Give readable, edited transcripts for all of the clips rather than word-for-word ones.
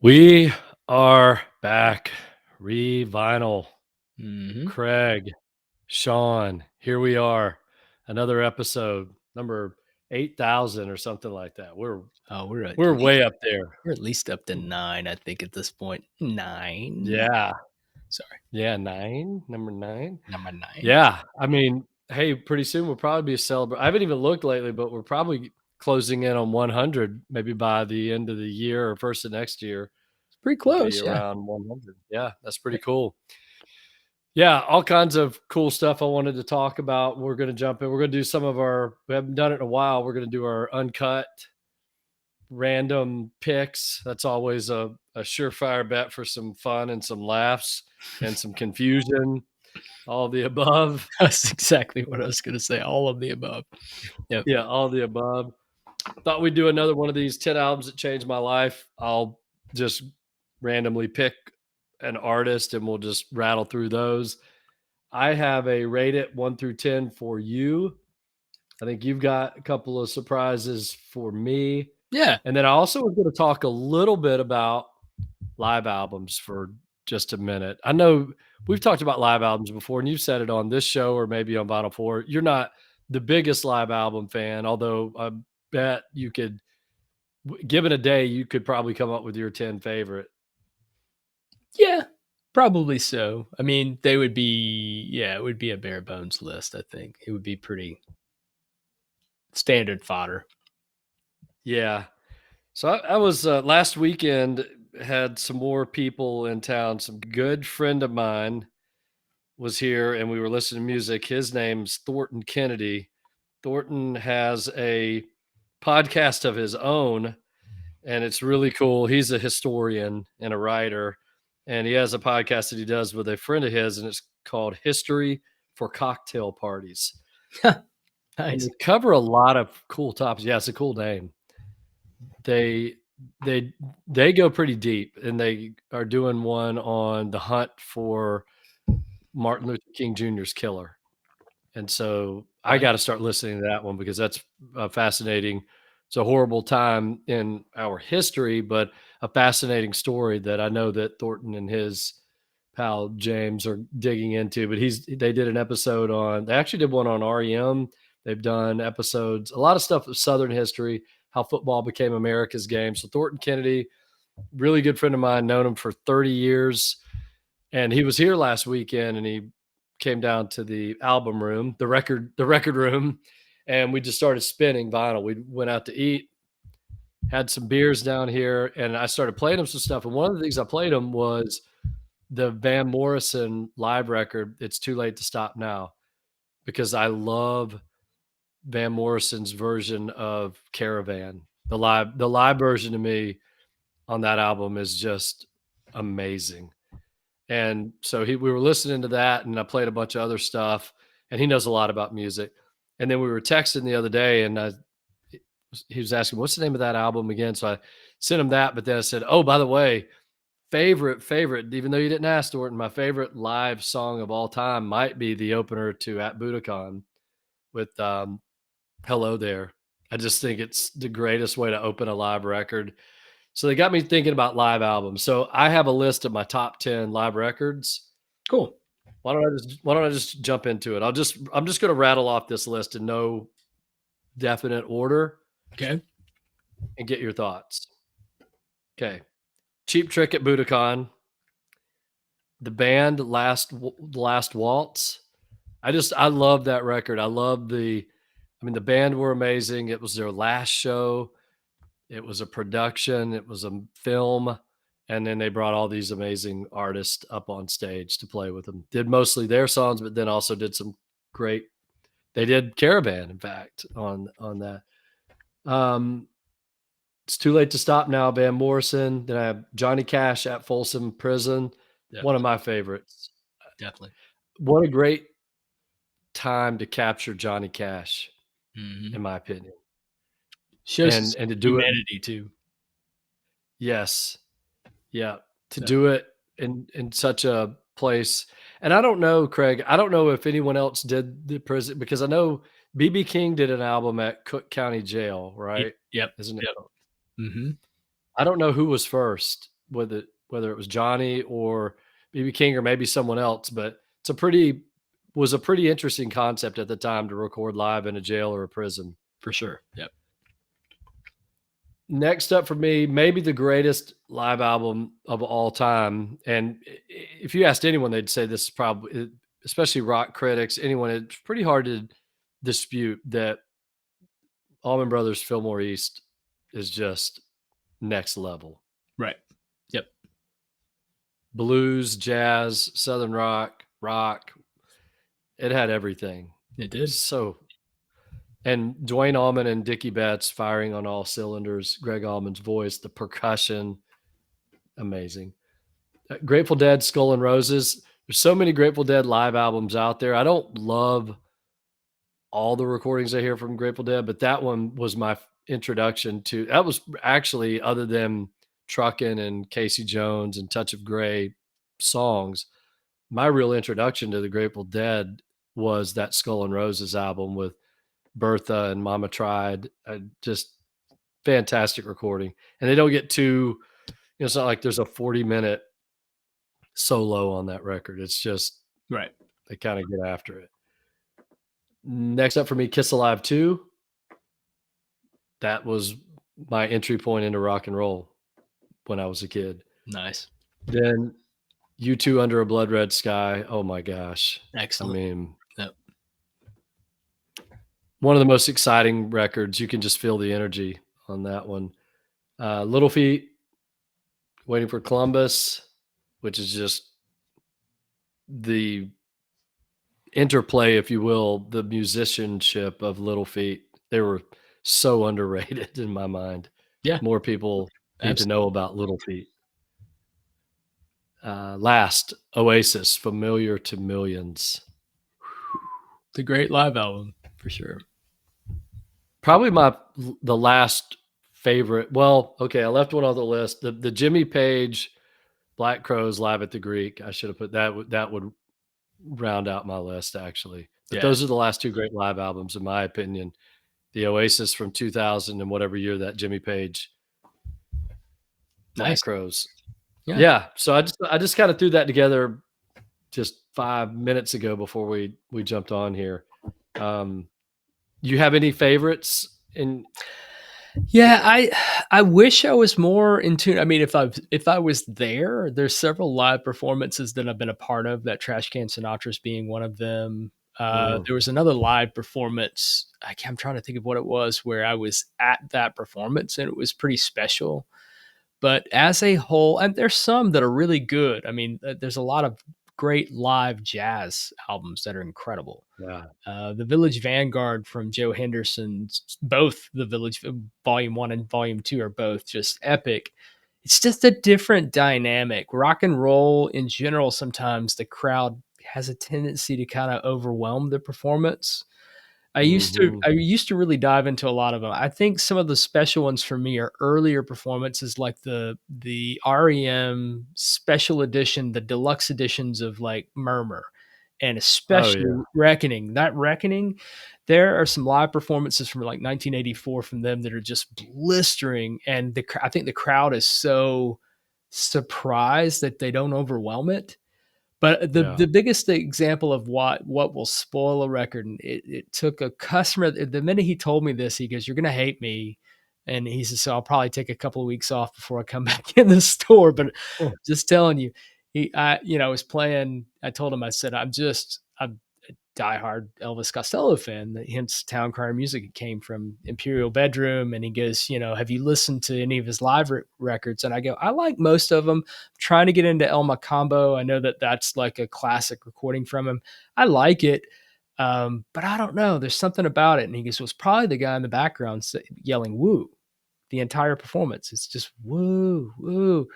We are back. Revinyl. Mhm. Craig, Shawn, here we are. Another episode, number 8,000 or something like that. We're Oh, we're at we're least way up there. we're at least up to 9, I think, at this point. 9? Yeah. Sorry, Yeah, 9, number 9. number 9. Yeah. I mean, hey, pretty soon we'll probably be celebrating. I haven't even looked lately, but we're probably closing in on 100 maybe by the end of the year or first of next year. It's pretty We'll be close, yeah. around 100. Yeah, that's Yeah. pretty cool. Yeah, all kinds of cool stuff I wanted to talk about. We're going to jump in. We're going to do some of our, we haven't done it in a while. We're going to do our uncut random picks. That's always a surefire bet for some fun and some laughs and some confusion, all the above. That's exactly what I was gonna say, all of the above. Yep. Yeah, all the above. Thought we'd do another one of these 10 albums that changed my life. I'll just randomly pick an artist and we'll just rattle through those. I have a rate it 1 through 10 for you. I think you've got a couple of surprises for me. Yeah. And then I also was going to talk a little bit about live albums for just a minute. I know we've talked about live albums before, and you've said it on this show or maybe on Vinyl 4. You're not the biggest live album fan, although I bet you could, given a day, you could probably come up with your 10 favorite. Yeah, probably so. I mean, they would be it would be a bare bones list, I think. It would be pretty standard fodder. Yeah. So I was last weekend, had some more people in town. Some good friend of mine was here and we were listening to music. His name's Thornton Kennedy. Thornton has a podcast of his own and it's really cool. He's a historian and a writer, and he has a podcast that he does with a friend of his, and it's called History for Cocktail Parties. And Nice. they cover a lot of cool topics. Yeah, it's a cool name. They they they go pretty deep, and they are doing one on the hunt for Martin Luther King Jr.'s killer. And so I Right. got to start listening to that one because that's fascinating. It's a horrible time in our history, but a fascinating story that I know that Thornton and his pal James are digging into. But they did an episode on, they actually did one on REM. They've done episodes, a lot of stuff of Southern history, how football became America's game. So Thornton Kennedy, really good friend of mine, known him for 30 years. And he was here last weekend and he came down to the album room, the record room, and we just started spinning vinyl. We went out to eat, had some beers down here, and I started playing him some stuff. And one of the things I played him was the Van Morrison live record, It's Too Late to Stop Now, because I love Van Morrison's version of Caravan. The live version to me on that album is just amazing. And so we were listening to that, and I played a bunch of other stuff, and he knows a lot about music. And then we were texting the other day, and he was asking, "What's the name of that album again?" So I sent him that, but then I said, "Oh, by the way, favorite, even though you didn't ask, Thornton, my favorite live song of all time might be the opener to At Budokan with Hello There." I just think it's the greatest way to open a live record. So they got me thinking about live albums. So I have a list of my top 10 live records. Cool. Why don't I just jump into it? I'm just gonna rattle off this list in no definite order Okay. and get your thoughts. Okay. Cheap Trick at Budokan, the band Last Waltz. I love that record. The band were amazing. It was their last show. It was a production, it was a film, and then they brought all these amazing artists up on stage to play with them. Did mostly their songs, but then also did some great, they did Caravan, in fact, on that. Um, It's Too Late to Stop Now, Van Morrison. Then I have Johnny Cash at Folsom Prison, one of Definitely, my favorites. definitely. What a great time to capture Johnny Cash, Mhm. in my opinion, Shows and his to do it. humanity too. Yes. Yeah, to So do it in such a place. And I don't know, Craig, I don't know if anyone else did the prison because I know BB King did an album at Cook County Jail, right? Yep, Isn't it? yep. Mhm. I don't know who was first. whether it was Johnny or BB King or maybe someone else, but was a pretty interesting concept at the time to record live in a jail or a prison. For sure. Yep. Next up for me, maybe the greatest live album of all time. And if you asked anyone, they'd say this is probably, especially rock critics, anyone, it's pretty hard to dispute that Allman Brothers Fillmore East is just next level. Right. Yep. Blues, jazz, southern rock, it had everything. It did. So, and Dwayne Allman and Dickie Betts firing on all cylinders, Greg Allman's voice, the percussion, amazing. Grateful Dead, Skull and Roses. There's so many Grateful Dead live albums out there. I don't love all the recordings I hear from Grateful Dead, but that one was my introduction to, that was actually, other than Truckin' and Casey Jones and Touch of Grey songs, my real introduction to the Grateful Dead was that Skull and Roses album with Bertha and Mama Tried. Just fantastic recording. And they don't get too, it's not like there's a 40-minute solo on that record. It's just, right. They kind of get after it. Next up for me, Kiss Alive 2. That was my entry point into rock and roll when I was a kid. Nice. Then U2 Under a Blood Red Sky. Oh my gosh. Excellent. I mean, yep. One of the most exciting records. You can just feel the energy on that one. Little Feat, Waiting for Columbus, which is just the interplay, if you will, the musicianship of Little Feat. They were so underrated in my mind. Yeah. More people need to know about Little Feat. Last, Oasis, Familiar to Millions. The great live album, for sure. Probably the last favorite. Well, okay, I left one on the list. The Jimmy Page, Black Crowes Live at the Greek. I should have put that. That would round out my list, actually. But those are the last two great live albums, in my opinion. The Oasis from 2000 and whatever year that Jimmy Page, Black Crowes. Yeah. So I just kind of threw that together just 5 minutes ago before we jumped on here. You have any favorites in? Yeah, I wish I was more in tune. I mean, if I was there's several live performances that I've been a part of, that Trash Can Sinatra's being one of them. There was another live performance. I'm trying to think of what it was, where I was at that performance and it was pretty special. But as a whole, and there's some that are really good. I mean, there's a lot of great live jazz albums that are incredible. Yeah. The Village Vanguard from Joe Henderson, both the Village Volume 1 and Volume 2 are both just epic. It's just a different dynamic. Rock and roll in general, sometimes the crowd has a tendency to kind of overwhelm the performance. I used to really dive into a lot of them. I think some of the special ones for me are earlier performances, like the REM special edition, the deluxe editions of like Murmur, and especially Reckoning. That Reckoning, there are some live performances from like 1984 from them that are just blistering, and I think the crowd is so surprised that they don't overwhelm it. But the biggest example of what will spoil a record, and it took a customer, the minute he told me this, he goes, "You're going to hate me." And he says, "So I'll probably take a couple of weeks off before I come back in the store." But just telling you, I was playing, I told him, I said, I'm a diehard Elvis Costello fan, hence Town Crier Music. It came from Imperial Bedroom. And he goes, have you listened to any of his live records? And I go, I like most of them. I'm trying to get into El Macambo. I know that that's like a classic recording from him. I like it. But I don't know. There's something about it. And he goes, well, it's probably the guy in the background yelling woo the entire performance. It's just woo, woo.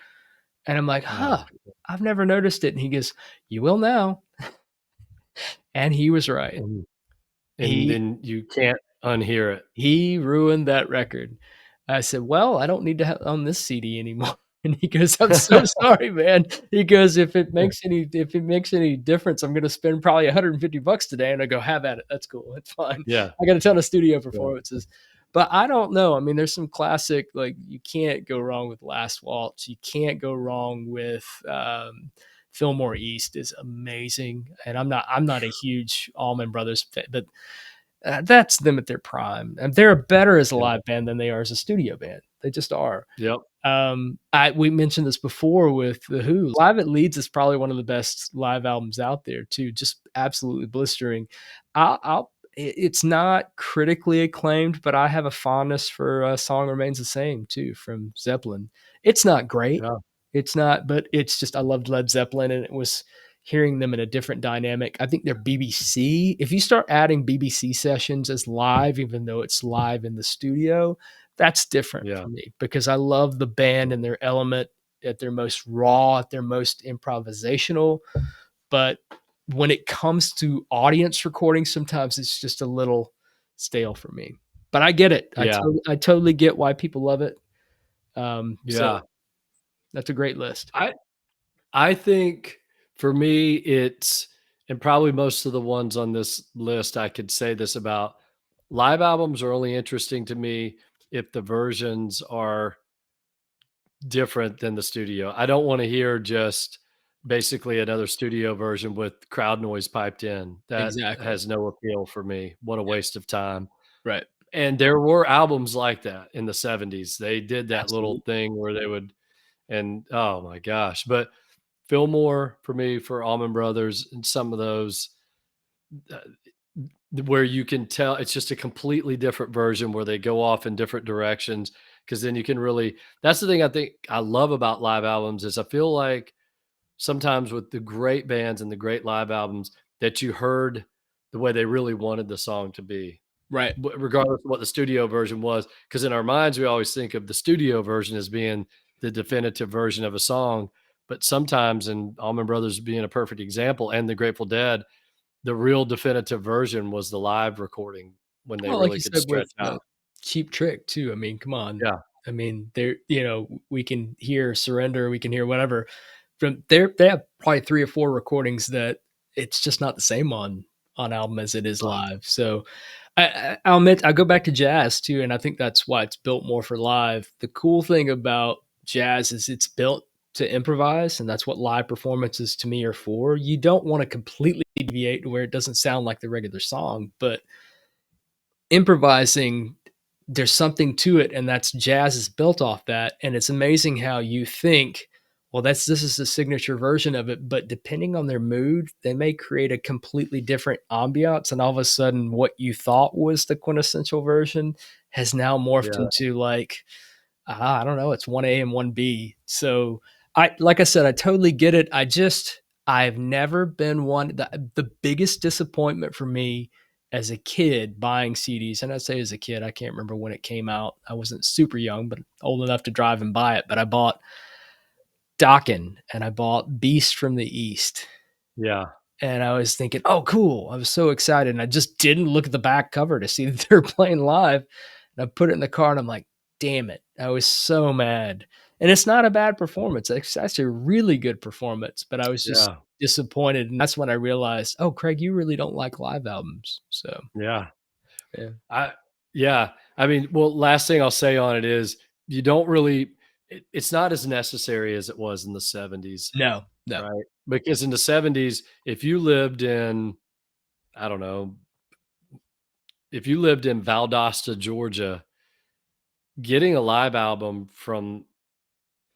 And I'm like, I've never noticed it. And he goes, you will now. And he was right. And then you can't unhear it. He ruined that record. I said, well, I don't need to own this CD anymore. And he goes, I'm so sorry, man. He goes, if it makes any difference, I'm going to spend probably $150 today. And I go, have at it. That's cool. It's fine. Yeah. I got a ton of studio performances. But I don't know. I mean, there's some classic, like, you can't go wrong with Last Waltz. You can't go wrong with Fillmore East is amazing. And I'm not a huge Allman Brothers fan, but that's them at their prime. And they're better as a Yeah. live band than they are as a studio band. They just are. Yep. I we mentioned this before with the Who. Live at Leeds is probably one of the best live albums out there too. Just absolutely blistering. It's not critically acclaimed, but I have a fondness for "Song Remains the Same" too from Zeppelin. It's not great. Yeah. It's not, but it's just I loved Led Zeppelin, and it was hearing them in a different dynamic. I think they're BBC. If you start adding BBC sessions as live, even though it's live in the studio, that's different Yeah. for me because I love the band and their element at their most raw, at their most improvisational. But when it comes to audience recordings, sometimes it's just a little stale for me. But I get it. Yeah. I totally get why people love it. So Yeah. that's a great list. I I think for me, it's and probably most of the ones on this list, I could say this about live albums are only interesting to me if the versions are different than the studio. I don't want to hear just basically another studio version with crowd noise piped in. That Exactly. has no appeal for me. What a Yeah. waste of time. Right. And there were albums like that in the 70s. They did that little Absolutely. thing where they would and oh my gosh, but Fillmore for me, for Allman Brothers, and some of those uh, where you can tell it's just a completely different version where they go off in different directions. Because then you can really that's the thing I think I love about live albums is I feel like sometimes with the great bands and the great live albums that you heard the way they really wanted the song to be, Right. regardless of what the studio version was. Because in our minds, we always think of the studio version as being the definitive version of a song. But sometimes, and Allman Brothers being a perfect example, and the Grateful Dead, the real definitive version was the live recording when they Well, like really you could said with stretch out. Cheap Trick too. I mean, come on. Yeah, I mean, they're we can hear Surrender, we can hear whatever from there. They have probably 3 or 4 recordings that it's just not the same on album as it is uh, live. So I'll admit I go back to jazz too, and I think that's why it's built more for live. The cool thing about jazz is it's built to improvise, and that's what live performances to me are for. You don't want to completely deviate to where it doesn't sound like the regular song, but improvising, there's something to it, and that's jazz is built off that. And it's amazing how you think, well, this is the signature version of it, but depending on their mood, they may create a completely different ambiance, and all of a sudden, what you thought was the quintessential version has now morphed yeah, into like I don't know, it's 1A and 1B. So I like I said, I totally get it. I've never been one the biggest disappointment for me as a kid buying CDs, and I say as a kid, I can't remember when it came out. I wasn't super young, but old enough to drive and buy it. But I bought Dokken and I bought Beast from the East. yeah, And I was thinking, "Oh, cool." I was so excited, and I just didn't look at the back cover to see that they're playing live, and I put it in the car, and I'm like, "Damn it." I was so mad, and it's not a bad performance, it's actually a really good performance, but I was just yeah, disappointed, and that's when I realized, "Oh, Craig, you really don't like live albums." So, yeah. yeah. I yeah. I mean, well, last thing I'll say on it is you don't really it's not as necessary as it was in the 70s, No, no. right? Because in the 70s, if you lived in, I don't know, if you lived in Valdosta, Georgia, getting a live album from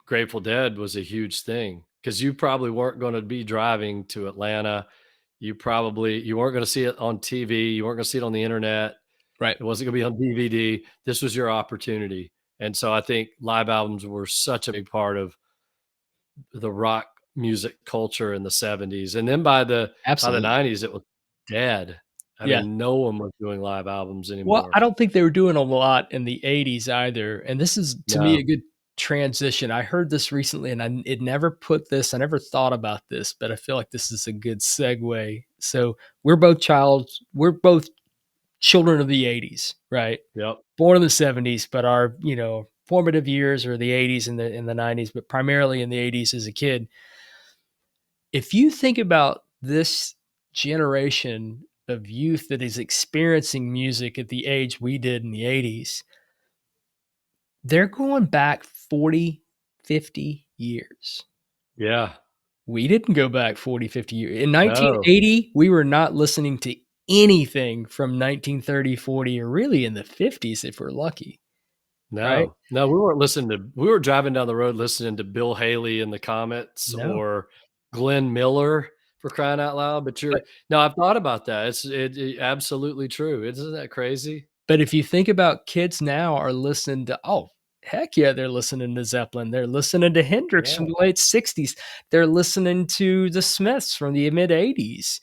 Grateful Dead was a huge thing because you probably weren't going to be driving to Atlanta. You weren't going to see it on TV. You weren't going to see it on the internet. Right. It wasn't going to be on DVD. This was your opportunity. And so I think live albums were such a big part of the rock music culture in the 70s. And then by the Absolutely. 90s it was dead. I Yeah. mean, no one was doing live albums Well, I anymore. don't think they were doing a lot in the '80s either, and this is, to me, No. a good transition. I heard this recently, and I never thought about this, but I feel like this is a good segue. So, we're both children of the '80s, right? Yep. Born in the '70s, but our, formative years are the '80s and the '90s, but primarily in the '80s as a kid. If you think about this generation of youth that is experiencing music at the age we did in the 80s, they're going back 40, 50 years. Yeah. We didn't go back 40, 50 years. In No. 1980, we were not listening to anything from 1930, 40, or really in the 50s if we're lucky, right? No. No, we weren't listening to we were driving down the road listening to Bill Haley and the Comets No. or Glenn Miller for crying out loud, but you're But no, I've thought about that. It's absolutely true. Isn't that crazy? but if you think about kids now are listening to, oh, heck yeah, they're listening to Zeppelin. They're listening to Hendrix from Yeah. the late 60s. They're listening to the Smiths from the mid 80s.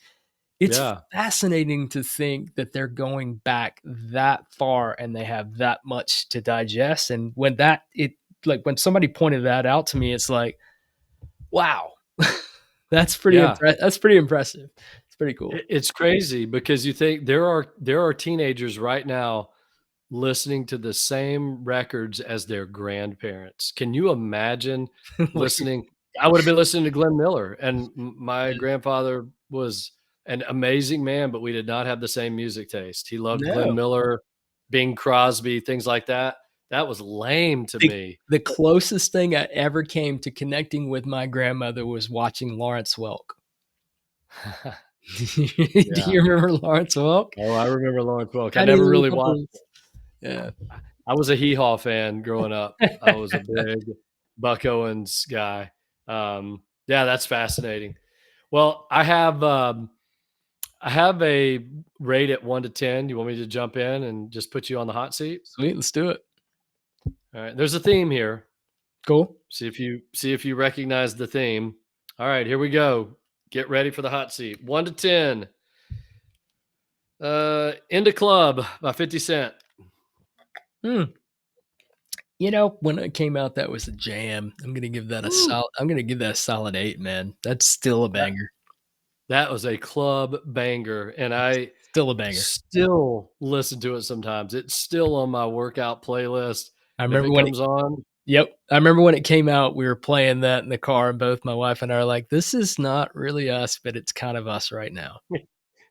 It's Yeah. fascinating to think that they're going back that far and they have that much to digest. And when that it like when somebody pointed that out to me, it's like, wow, Yeah. that's pretty impressive. It's pretty cool. It's crazy because you think there are teenagers right now listening to the same records as their grandparents. Can you imagine Like, listening? I would have been listening to Glenn Miller, and my yeah. grandfather was an amazing man, but we did not have the same music taste. He loved Glenn No. Miller, Bing Crosby, things like that. That was lame to The me. the closest thing I ever came to connecting with my grandmother was watching Lawrence Welk. Do Yeah. you remember Lawrence Welk? Oh, I remember Lawrence Welk. I Had his never little really watched. couple. Yeah. I was a Hee Haw fan growing up. I was a big Buck Owens guy. Yeah, that's fascinating. Well, I have a rate at 1 to 10. You want me to jump in and just put you on the hot seat? Sweet, let's do it. All right. There's a theme here. Cool. See if you recognize the theme. All right, here we go. Get ready for the hot seat. 1 to 10. Into Club by 50 Cent. Hmm. You know, when it came out, that was a jam. Woo! I'm gonna give that a solid 8, man. That's still a That banger. that was a club banger, and I Still a banger. still listen to it sometimes. It's still on my workout playlist, I and if remember it when it comes on, Yep. I remember when it came out, we were playing that in the car, and both my wife and I are like, "This is not really us, but it's kind of us right now."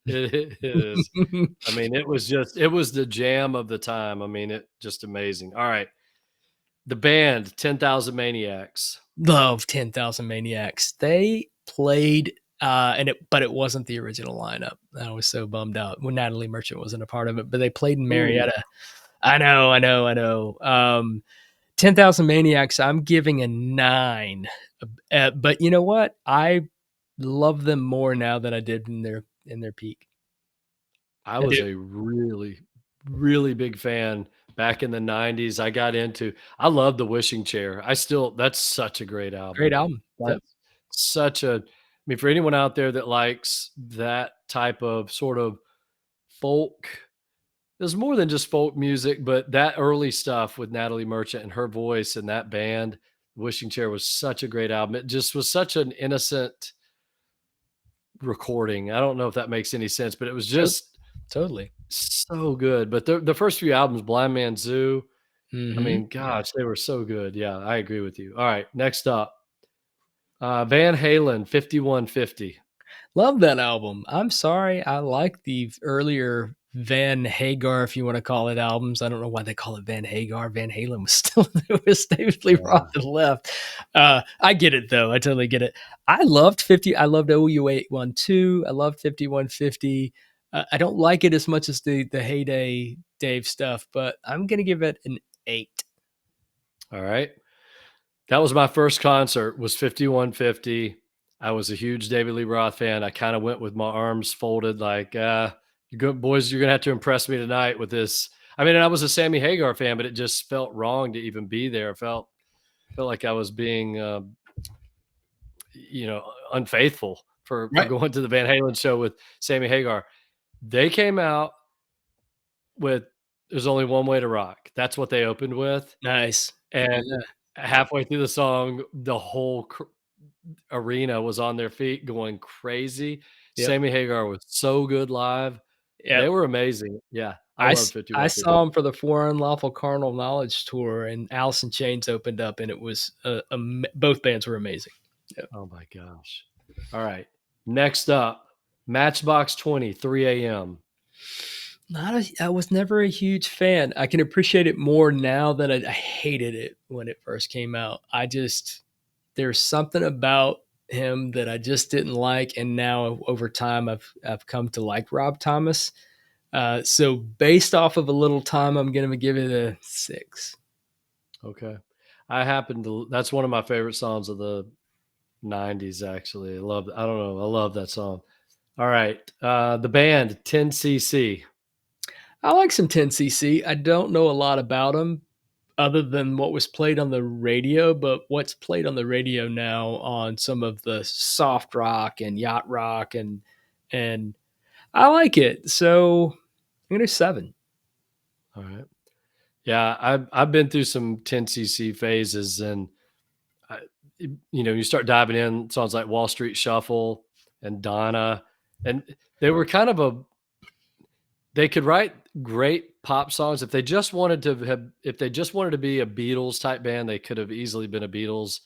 it is. I mean, it was the jam of the time. I mean, it just amazing. All right. The band 10,000 Maniacs. Love 10,000 Maniacs. They played, but it wasn't the original lineup. I was so bummed out when Natalie Merchant wasn't a part of it, but they played in Ooh, Marietta. I know. 10,000 Maniacs, I'm giving a 9. But you know what? I love them more now than I did in their peak. I I was do. a really, really big fan back in the 90s. I love The Wishing Chair. That's such a great Great album. album. Yep. That's such a, I mean, for anyone out there that likes that type of sort of folk, there's more than just folk music, but that early stuff with Natalie Merchant and her voice and that band, Wishing Chair was such a great album. It just was such an innocent recording. I don't know if that makes any sense, but it was To- just Totally. so good. But the first few albums, Blind Man Zoo, I Hmm. mean, gosh, they were so good. Yeah, I agree with you. All right, next up, Van Halen, 5150. Love that album. I'm sorry. I like the earlier Van Hagar, if you want to call it albums. I don't know why they call it Van Hagar. Van Halen was still there was David Lee Yeah. Roth and left. I get it though. I totally get it. I loved OU812. I loved 5150. I don't like it as much as the heyday Dave stuff, but I'm gonna give it an 8. All right. That was my first concert was 5150. I was a huge David Lee Roth fan. I kind of went with my arms folded like, you good boys, you're going to have to impress me tonight with this. I mean, and I was a Sammy Hagar fan, but it just felt wrong to even be there. Felt like I was being, unfaithful for Right. going to the Van Halen show with Sammy Hagar. They came out with "There's Only One Way to Rock." That's what they opened with, Nice. and Yeah. halfway through the song, the whole arena was on their feet going crazy. Yep. Sammy Hagar was so good live. They Yep. were amazing. Yeah, I love I 5150. saw him for the For Unlawful Carnal Knowledge tour, and Alice in Chains opened up, and it was both bands were amazing. Yep. Oh my gosh. All right. Next up, Matchbox 20, 3 a.m. I was never a huge fan. I can appreciate it more now than I hated it when it first came out. There's something about him that I just didn't like, and now over time I've come to like Rob Thomas. So based off of a little time, I'm gonna give it a 6. Okay. That's one of my favorite songs of the 90s, actually. I don't know. I love that song. All right. The band 10cc. I like some 10cc. I don't know a lot about them other than what was played on the radio, but what's played on the radio now on some of the soft rock and yacht rock and I like it. So I'm gonna 7. All right. Yeah, I've been through some 10cc phases, and I, you start diving in songs like Wall Street Shuffle and Donna, and they were kind of they could write great pop songs if they just wanted to if they just wanted to be a Beatles type band, they could have easily been a Beatles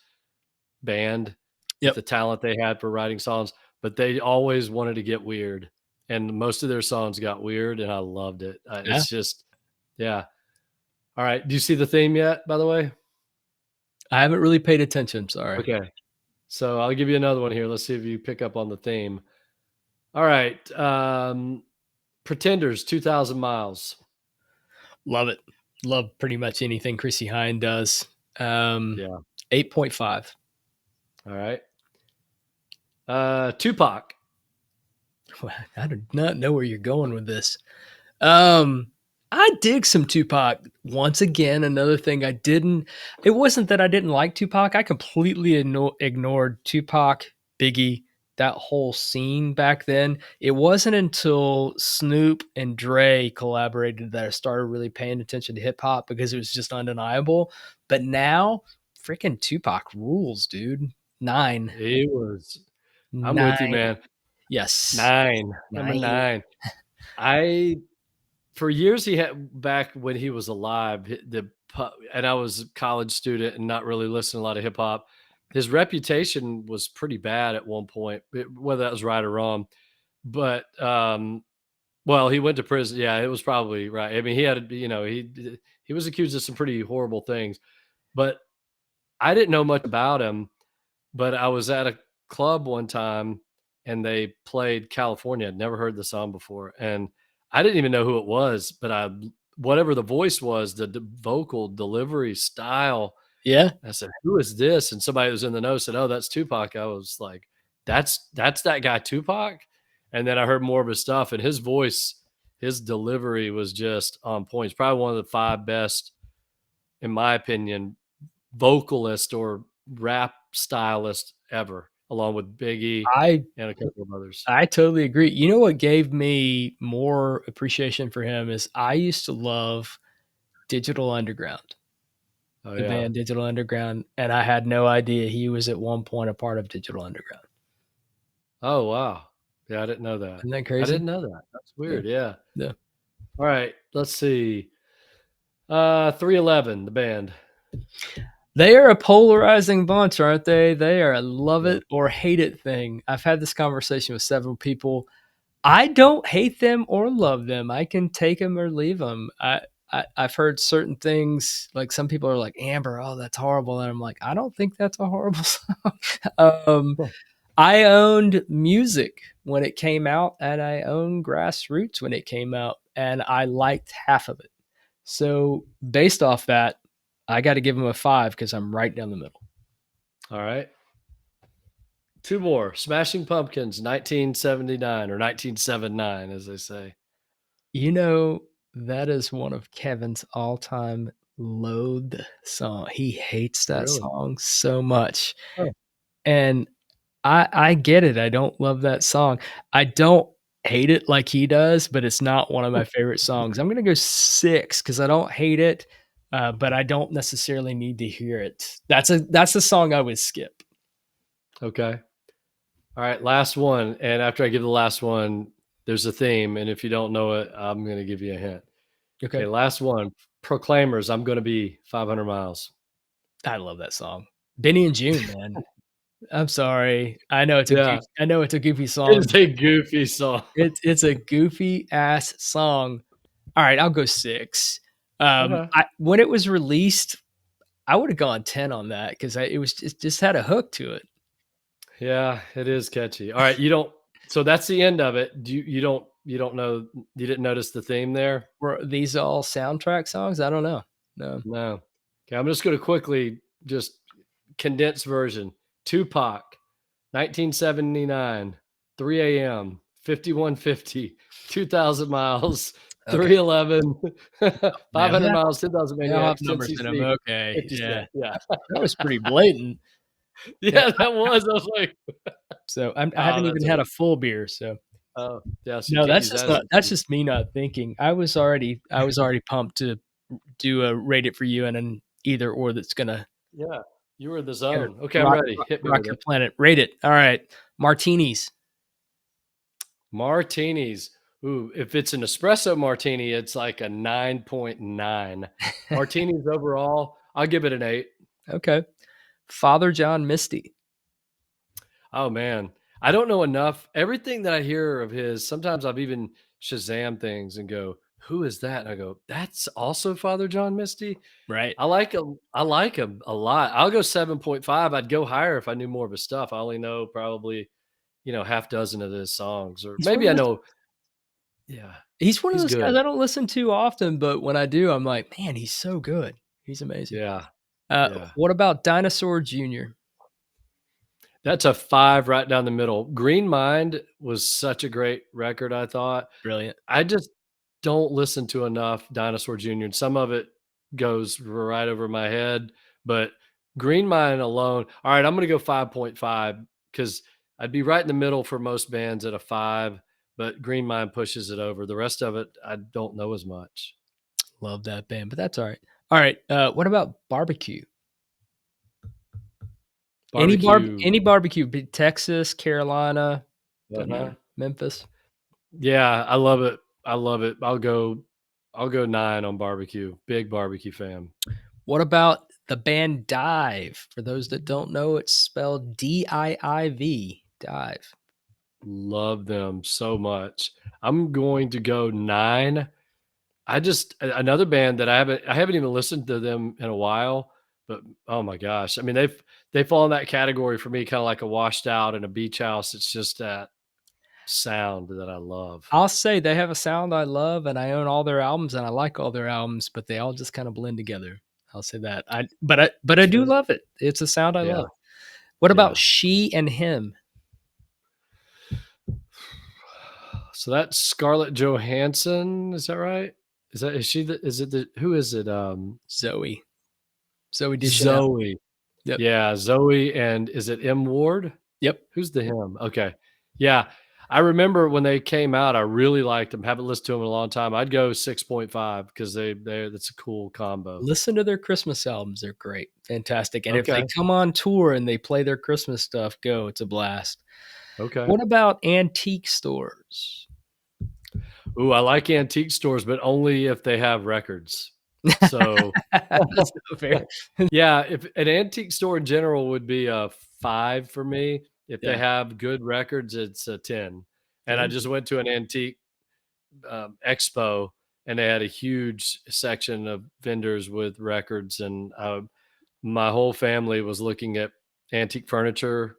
band with Yep. the talent they had for writing songs, but they always wanted to get weird, and most of their songs got weird, and I loved it. Yeah. It's just, yeah. All right, do you see the theme yet, by the way? I haven't really paid attention. Sorry. Okay, so I'll give you another one here. Let's see if you pick up on the theme. All right, Pretenders, 2,000 Miles. Love it. Love pretty much anything Chrissy Hine does. Yeah. 8.5. All right. Tupac. I do not know where you're going with this. Um, I dig some Tupac. Once again, another thing I didn't. It wasn't that I didn't like Tupac. I completely ignored Tupac, Biggie, that whole scene back then. It wasn't until Snoop and Dre collaborated that I started really paying attention to hip hop because it was just undeniable. But now, freaking Tupac rules, dude. 9, He was. I'm with you, 9. man. Yes, 9. Number 9. 9. I For years he had, back when he was alive, and I was a college student and not really listening to a lot of hip hop. His reputation was pretty bad at one point, whether that was right or wrong. But well, he went to prison. Yeah, it was probably right. I mean, he was accused of some pretty horrible things. But I didn't know much about him. But I was at a club one time and they played California. I'd never heard the song before, and I didn't even know who it was, but whatever the voice was, the vocal delivery style, Yeah, I said, "Who is this?" And somebody who was in the know said, "Oh, that's Tupac." I was like, "That's that guy Tupac?" And then I heard more of his stuff, and his voice, his delivery was just on point. He's probably one of the 5 best, in my opinion, vocalist or rap stylist ever, along with Biggie I and a couple of others. I totally agree. You know what gave me more appreciation for him is I used to love Digital Underground, Oh the yeah. band Digital Underground, and I had no idea he was at one point a part of Digital Underground. Oh wow. Yeah, I didn't know that. Isn't that I crazy? didn't know that. That's Yeah, weird. Yeah. yeah. All right. Let's see. 311, the band. They are a polarizing bunch, aren't they? They are a love Yeah. it or hate it thing. I've had this conversation with several people. I don't hate them or love them. I can take them or leave them. I've heard certain things, like some people are like, Amber, oh, that's horrible. And I'm like, I don't think that's a horrible song. Huh. I owned music when it came out, and I owned Grassroots when it came out, and I liked half of it. So based off that, I got to give them a 5 because I'm right down the middle. All right. 2 more. Smashing Pumpkins, 1979 or 1979, as they say. You know, that is one of Kevin's all-time loathed song. He hates that Really? song so much. Oh. And I get it. I don't love that song. I don't hate it like he does, but it's not one of my favorite songs. I'm gonna go 6 because I don't hate it, but I don't necessarily need to hear it. That's a song I would skip. Okay. All right, last one. And after I give the last one, there's a theme. And if you don't know it, I'm going to give you a hint. Okay, Okay. last one. Proclaimers, I'm going to be 500 miles. I love that song. Benny and June, man. I'm sorry. I know it's a Yeah, goofy I know it's a goofy it song. is a goofy song. It's a goofy ass song. Alright, I'll go 6. Okay. I when it was released, I would've gone 10 on that 'cause it was just had a hook to it. Yeah, it is catchy. All right, you don't so that's the end of it. Do you don't know you didn't notice the theme there? Were these all soundtrack songs? I don't know. No. No. Okay, I'm just gonna quickly just condensed version. Tupac, 1979, 3 AM, 5150, 2,000 miles, Okay. 311, Now 500 that miles, 10,000 they all have maniacs, 10 numbers in 'em. cc, Okay, 50 yeah. cent. Yeah. That was pretty blatant. Yeah, Yeah, that was. I was like, so I "Oh, haven't even that's had a amazing." full beer, so Oh, yeah, so you no, can't that's use just that as not an that's excuse. just me not thinking. I was already pumped to do a rate it for you and an either or that's gonna Yeah, you were in the gonna zone. Okay, I'm ready. Hit me rock with your it. planet. Rate it. Alright. Martinis. Martinis. Ooh, if it's an espresso martini, it's like a 9.9. Martinis overall, I'll give it an 8. Okay. Father John Misty. Oh, man. I don't know enough. Everything that I hear of his, sometimes I've even Shazam things and go, "Who is that?" And I go, "That's also Father John Misty?" Right. I like him a lot. I'll go 7.5. I'd go higher if I knew more of his stuff. I only know probably, half dozen of his songs, or He's one maybe of I those know. Yeah, he's one of he's those guys good. I don't listen to often, but when I do, I'm like, "Man, he's so good. He's amazing." Yeah, yeah. What about Dinosaur Jr.? That's a 5 right down the middle. Green Mind was such a great record, I thought. Brilliant. I just don't listen to enough Dinosaur Jr., and some of it goes right over my head, but Green Mind alone, all right, I'm gonna go 5.5 because I'd be right in the middle for most bands at a 5, but Green Mind pushes it over. The rest of it, I don't know as much. Love that band, but that's alright. Alright, what about barbecue? Barbecue. Any barbecue, be Texas, Carolina, doesn't Uh-huh. matter, Memphis. Yeah, I love it. I love it. I'll go 9 on barbecue. Big barbecue fan. What about the band Dive? For those that don't know, it's spelled Diiv, Dive. Love them so much. I'm going to go 9. Another band that I haven't even listened to them in a while, but oh my gosh. I mean, they fall in that category for me, kinda like a washed out in a beach house. It's just that sound that I love. I'll say they have a sound I love, and I own all their albums, and I like all their albums, but they all just kinda blend together. I'll say that. I do Sure. love it. It's a sound I Yeah, love. What about yeah. She and Him? So that's Scarlett Johansson, is that right? Is she the is it the who is it? Zoe. Zoe Deschanel. Zoe. Yep. Yeah, Zoe, and is it M. Ward? Yep. Who's the him? Okay. Yeah. I remember when they came out, I really liked them. Haven't listened to them in a long time. I'd go 6.5 because they that's a cool combo. Listen to their Christmas albums, they're great, fantastic, and if they Okay. come on tour and they play their Christmas stuff, go, it's a blast. Okay. What about antique stores? Ooh, I like antique stores, but only if they have records. So, That's so fair. yeah, if an antique store in general would be a 5 for me. If they Yeah, have good records, it's a 10. And there I you just go. went to an antique expo, and they had a huge section of vendors with records, and my whole family was looking at antique furniture,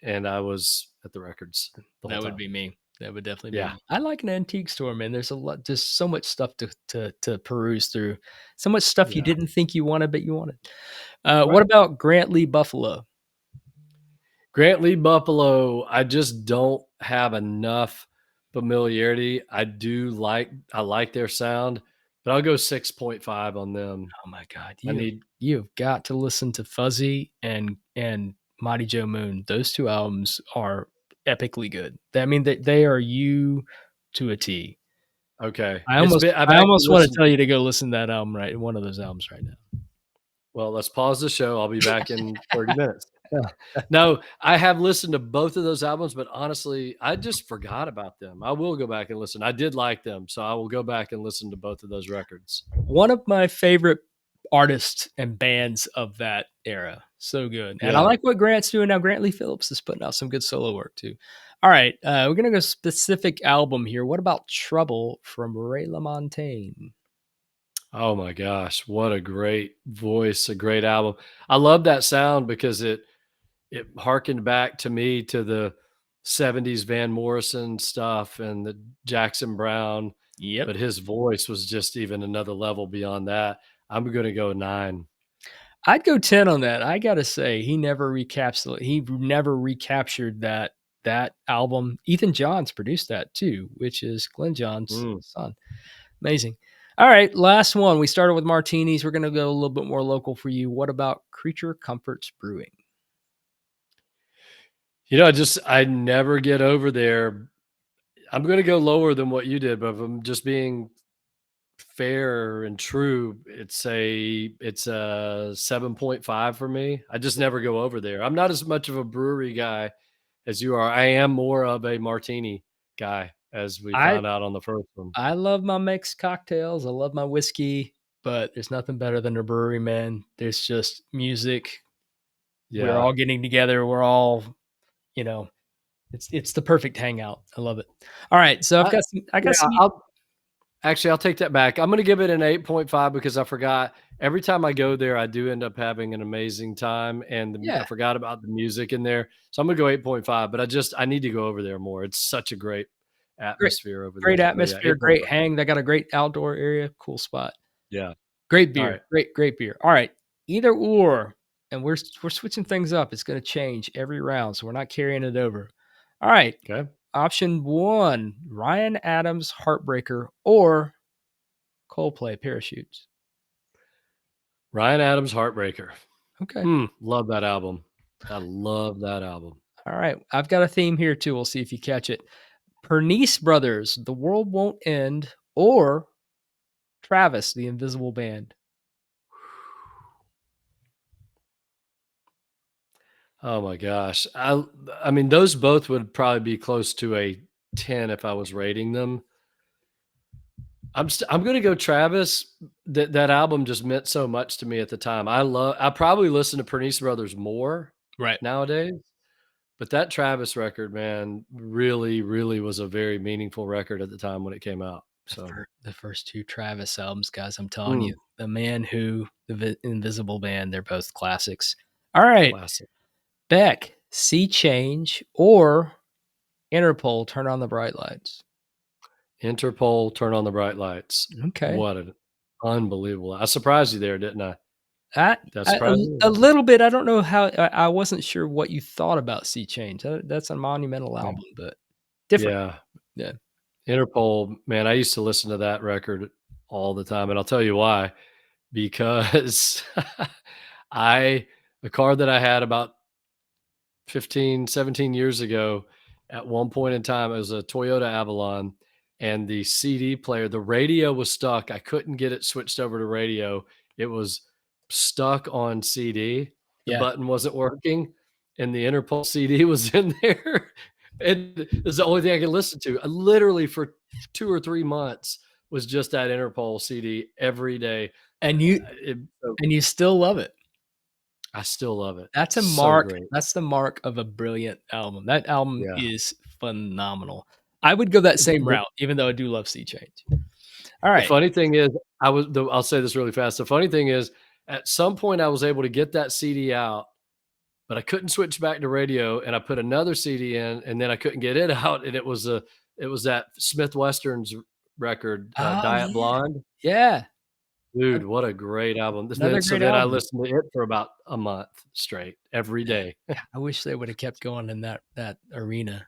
and I was at the records the whole That would time. be me. That would definitely be Yeah, me. I like an antique store, man. There's a lot just so much stuff to peruse through. So much stuff you yeah, didn't think you wanted, but you wanted. What right. about Grant Lee Buffalo? Grant Lee Buffalo, I just don't have enough familiarity. I like their sound, but I'll go 6.5 on them. Oh my god, I need you've got to listen to Fuzzy and Mighty Joe Moon. Those 2 albums are epically good. I mean, they are you to a T. okay. I It's almost been I've I actually almost wanna listened. tell you to go listen to that album right one of those albums right now. Well, let's pause the show. I'll be back in 30 minutes. Yeah. No, I have listened to both of those albums, but honestly, I just forgot about them. I will go back and listen. I did like them, so I will go back and listen to both of those records. One of my favorite artists and bands of that era, So good. And I Yeah. like what Grant's doing now. Grant Lee Phillips is putting out some good solo work too. All right. We're going to go specific album here. What about Trouble from Ray LaMontagne? Oh my gosh, what a great voice, a great album. I love that sound because it harkened back to me to the 70s Van Morrison stuff and the Jackson Brown, Yep. but his voice was just even another level beyond that. I'm gonna go 9. I'd go 10 on that. I gotta say, he never recaptured that album. Ethan Johns produced that too, which is Glenn Johns' Mm. son. Amazing. All right, last one. We started with martinis. We're gonna go a little bit more local for you. What about Creature Comforts Brewing? I never get over there. I'm gonna go lower than what you did, but if I'm just being fair and true, it's a 7.5 for me. I just never go over there. I'm not as much of a brewery guy as you are. I am more of a martini guy, as we I found out on the first one. I love my mixed cocktails. I love my whiskey, but there's nothing better than a brewery, man. There's just music. We're Yeah. all getting together. We're all, you know, it's the perfect hangout. I love it. All right, so I I got yeah, some. I'll take that back. I'm gonna give it an 8.5 because I forgot every time I go there, I do end up having an amazing time, and I Yeah, forgot about the music in there. So I'm gonna go 8.5, but I need to go over there more. It's such a great great, atmosphere over there. great So yeah, atmosphere, great 8.5. hang. They got a great outdoor area, cool spot. Yeah. Great All beer, right. great beer. All right, either or, and we're switching things up. It's going to change every round, so we're not carrying it over. All right, Okay. option one: Ryan Adams' Heartbreaker or Coldplay Parachutes. Ryan Adams' Heartbreaker. Okay. Love that album. I love that album. All right, I've got a theme here too. We'll see if you catch it. Pernice Brothers, The World Won't End, or Travis, The Invisible Band. Oh my gosh. I mean, those both would probably be close to a 10 if I was rating them. I'm gonna go Travis. That album just meant so much to me at the time. I probably listen to Pernice Brothers more Right. nowadays, but that Travis record, man, really, really was a very meaningful record at the time when it came out. So, The first two Travis albums, guys, I'm telling mm, you, The Man Who, Invisible Band, they're both classics. All right, classic. Beck, Sea Change or Interpol, Turn on the Bright Lights. Interpol, Turn on the Bright Lights. Okay. What an unbelievable. I surprised you there, didn't I? I, Did I surprise you? a little bit. I don't know how. I wasn't sure what you thought about Sea Change. That's a monumental Yeah. album, but different. Yeah. Yeah. Interpol, man, I used to listen to that record all the time, and I'll tell you why. Because I the car that I had about 15, 17 years ago, at one point in time, it was a Toyota Avalon, and the CD player, the radio was stuck. I couldn't get it switched over to radio. It was stuck on CD. The Yeah. button wasn't working, and the Interpol CD was in there. And it's the only thing I could listen to. I literally for 2 or 3 months was just that Interpol CD every day. And you It and you still love it. I still love it. That's a So mark great. that's the mark of a brilliant album. That album Yeah. is phenomenal. I would go that same The route, even though I do love Sea Change. All the right. funny thing is, I'll say this really fast. The funny thing is, at some point, I was able to get that CD out, but I couldn't switch back to radio, and I put another CD in, and then I couldn't get it out, and it was that Smith Westerns record, Oh, Diet yeah. Blonde. Yeah. Dude, An what a great album. another So great then I album. listened to it for about a month straight, every Yeah. day. Yeah, I wish they would have kept going in that arena.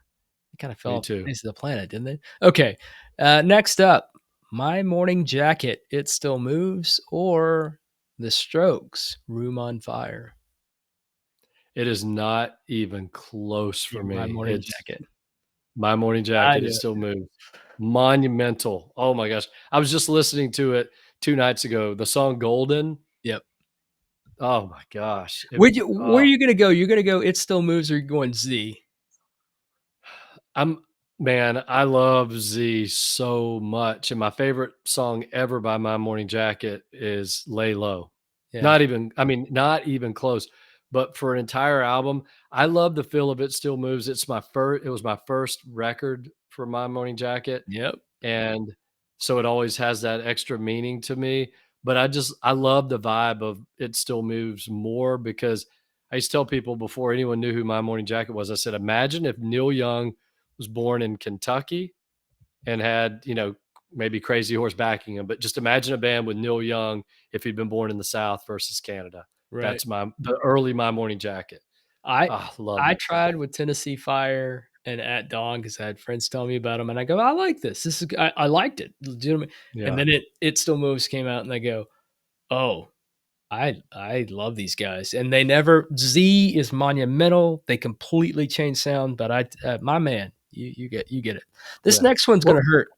They kinda fell Me off the too. face of the planet, didn't they? Okay, next up, My Morning Jacket, It Still Moves, or The Strokes, Room on Fire. It is not even close for Yeah, My me. Morning It's Jacket. My Morning I Jacket, It know. Still Moves. Monumental. Oh my gosh. I was just listening to it 2 nights ago. The song Golden. Yep. Oh my gosh. Where are you gonna go? You're gonna go It Still Moves or you're going Z? I'm man, I love Z so much, and my favorite song ever by My Morning Jacket is Lay Low. Yeah. Not even close. but for an entire album, I love the feel of It Still Moves. It was my first record for My Morning Jacket, Yep. and so it always has that extra meaning to me, but I love the vibe of It Still Moves more because I used to tell people before anyone knew who My Morning Jacket was, I said, "Imagine if Neil Young was born in Kentucky and had, maybe Crazy Horse backing him, but just imagine a band with Neil Young if he'd been born in the South versus Canada." Right. That's the early My Morning Jacket. I Ah, love I that song. tried with Tennessee Fire and At Dawn because I had friends tell me about them, and I go, "I like this. This is I liked it, legitimately." And Yeah. then It Still Moves came out, and I go, "Oh, I love these guys." And they never Z is monumental. They completely changed sound, but my man, you get it. This Yeah. next one's What gonna hurt.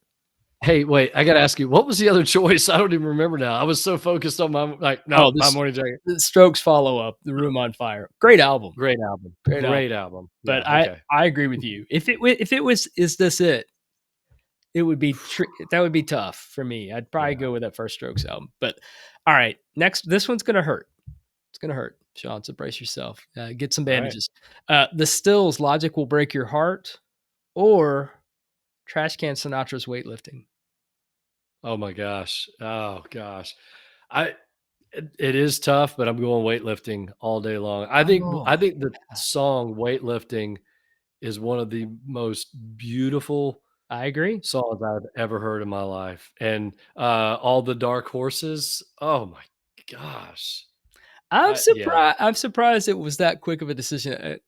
Hey, wait, I gotta ask you, what was the other choice? I don't even remember now. I was so focused on no, Oh, My this Morning Jacket. the Strokes follow-up, The Room on Fire. Great album, Great album. great album. Great album. But Yeah, okay. I agree with you. If it was Is This It? It would be that would be tough for me. I'd probably Yeah. go with that first Strokes album. But all right, next, this one's gonna hurt. It's gonna hurt, Shawn. So brace yourself. Get some Alright. bandages. The Stills, Logic Will Break Your Heart, or Trash Can Sinatra's Weightlifting. Oh my gosh. Oh gosh. I it is tough, but I'm going weightlifting all day long. Oh, I think the song "Weightlifting" is one of the most beautiful I agree. songs I've ever heard in my life, and, all the Dark Horses, oh my gosh. Yeah. I'm surprised it was that quick of a decision.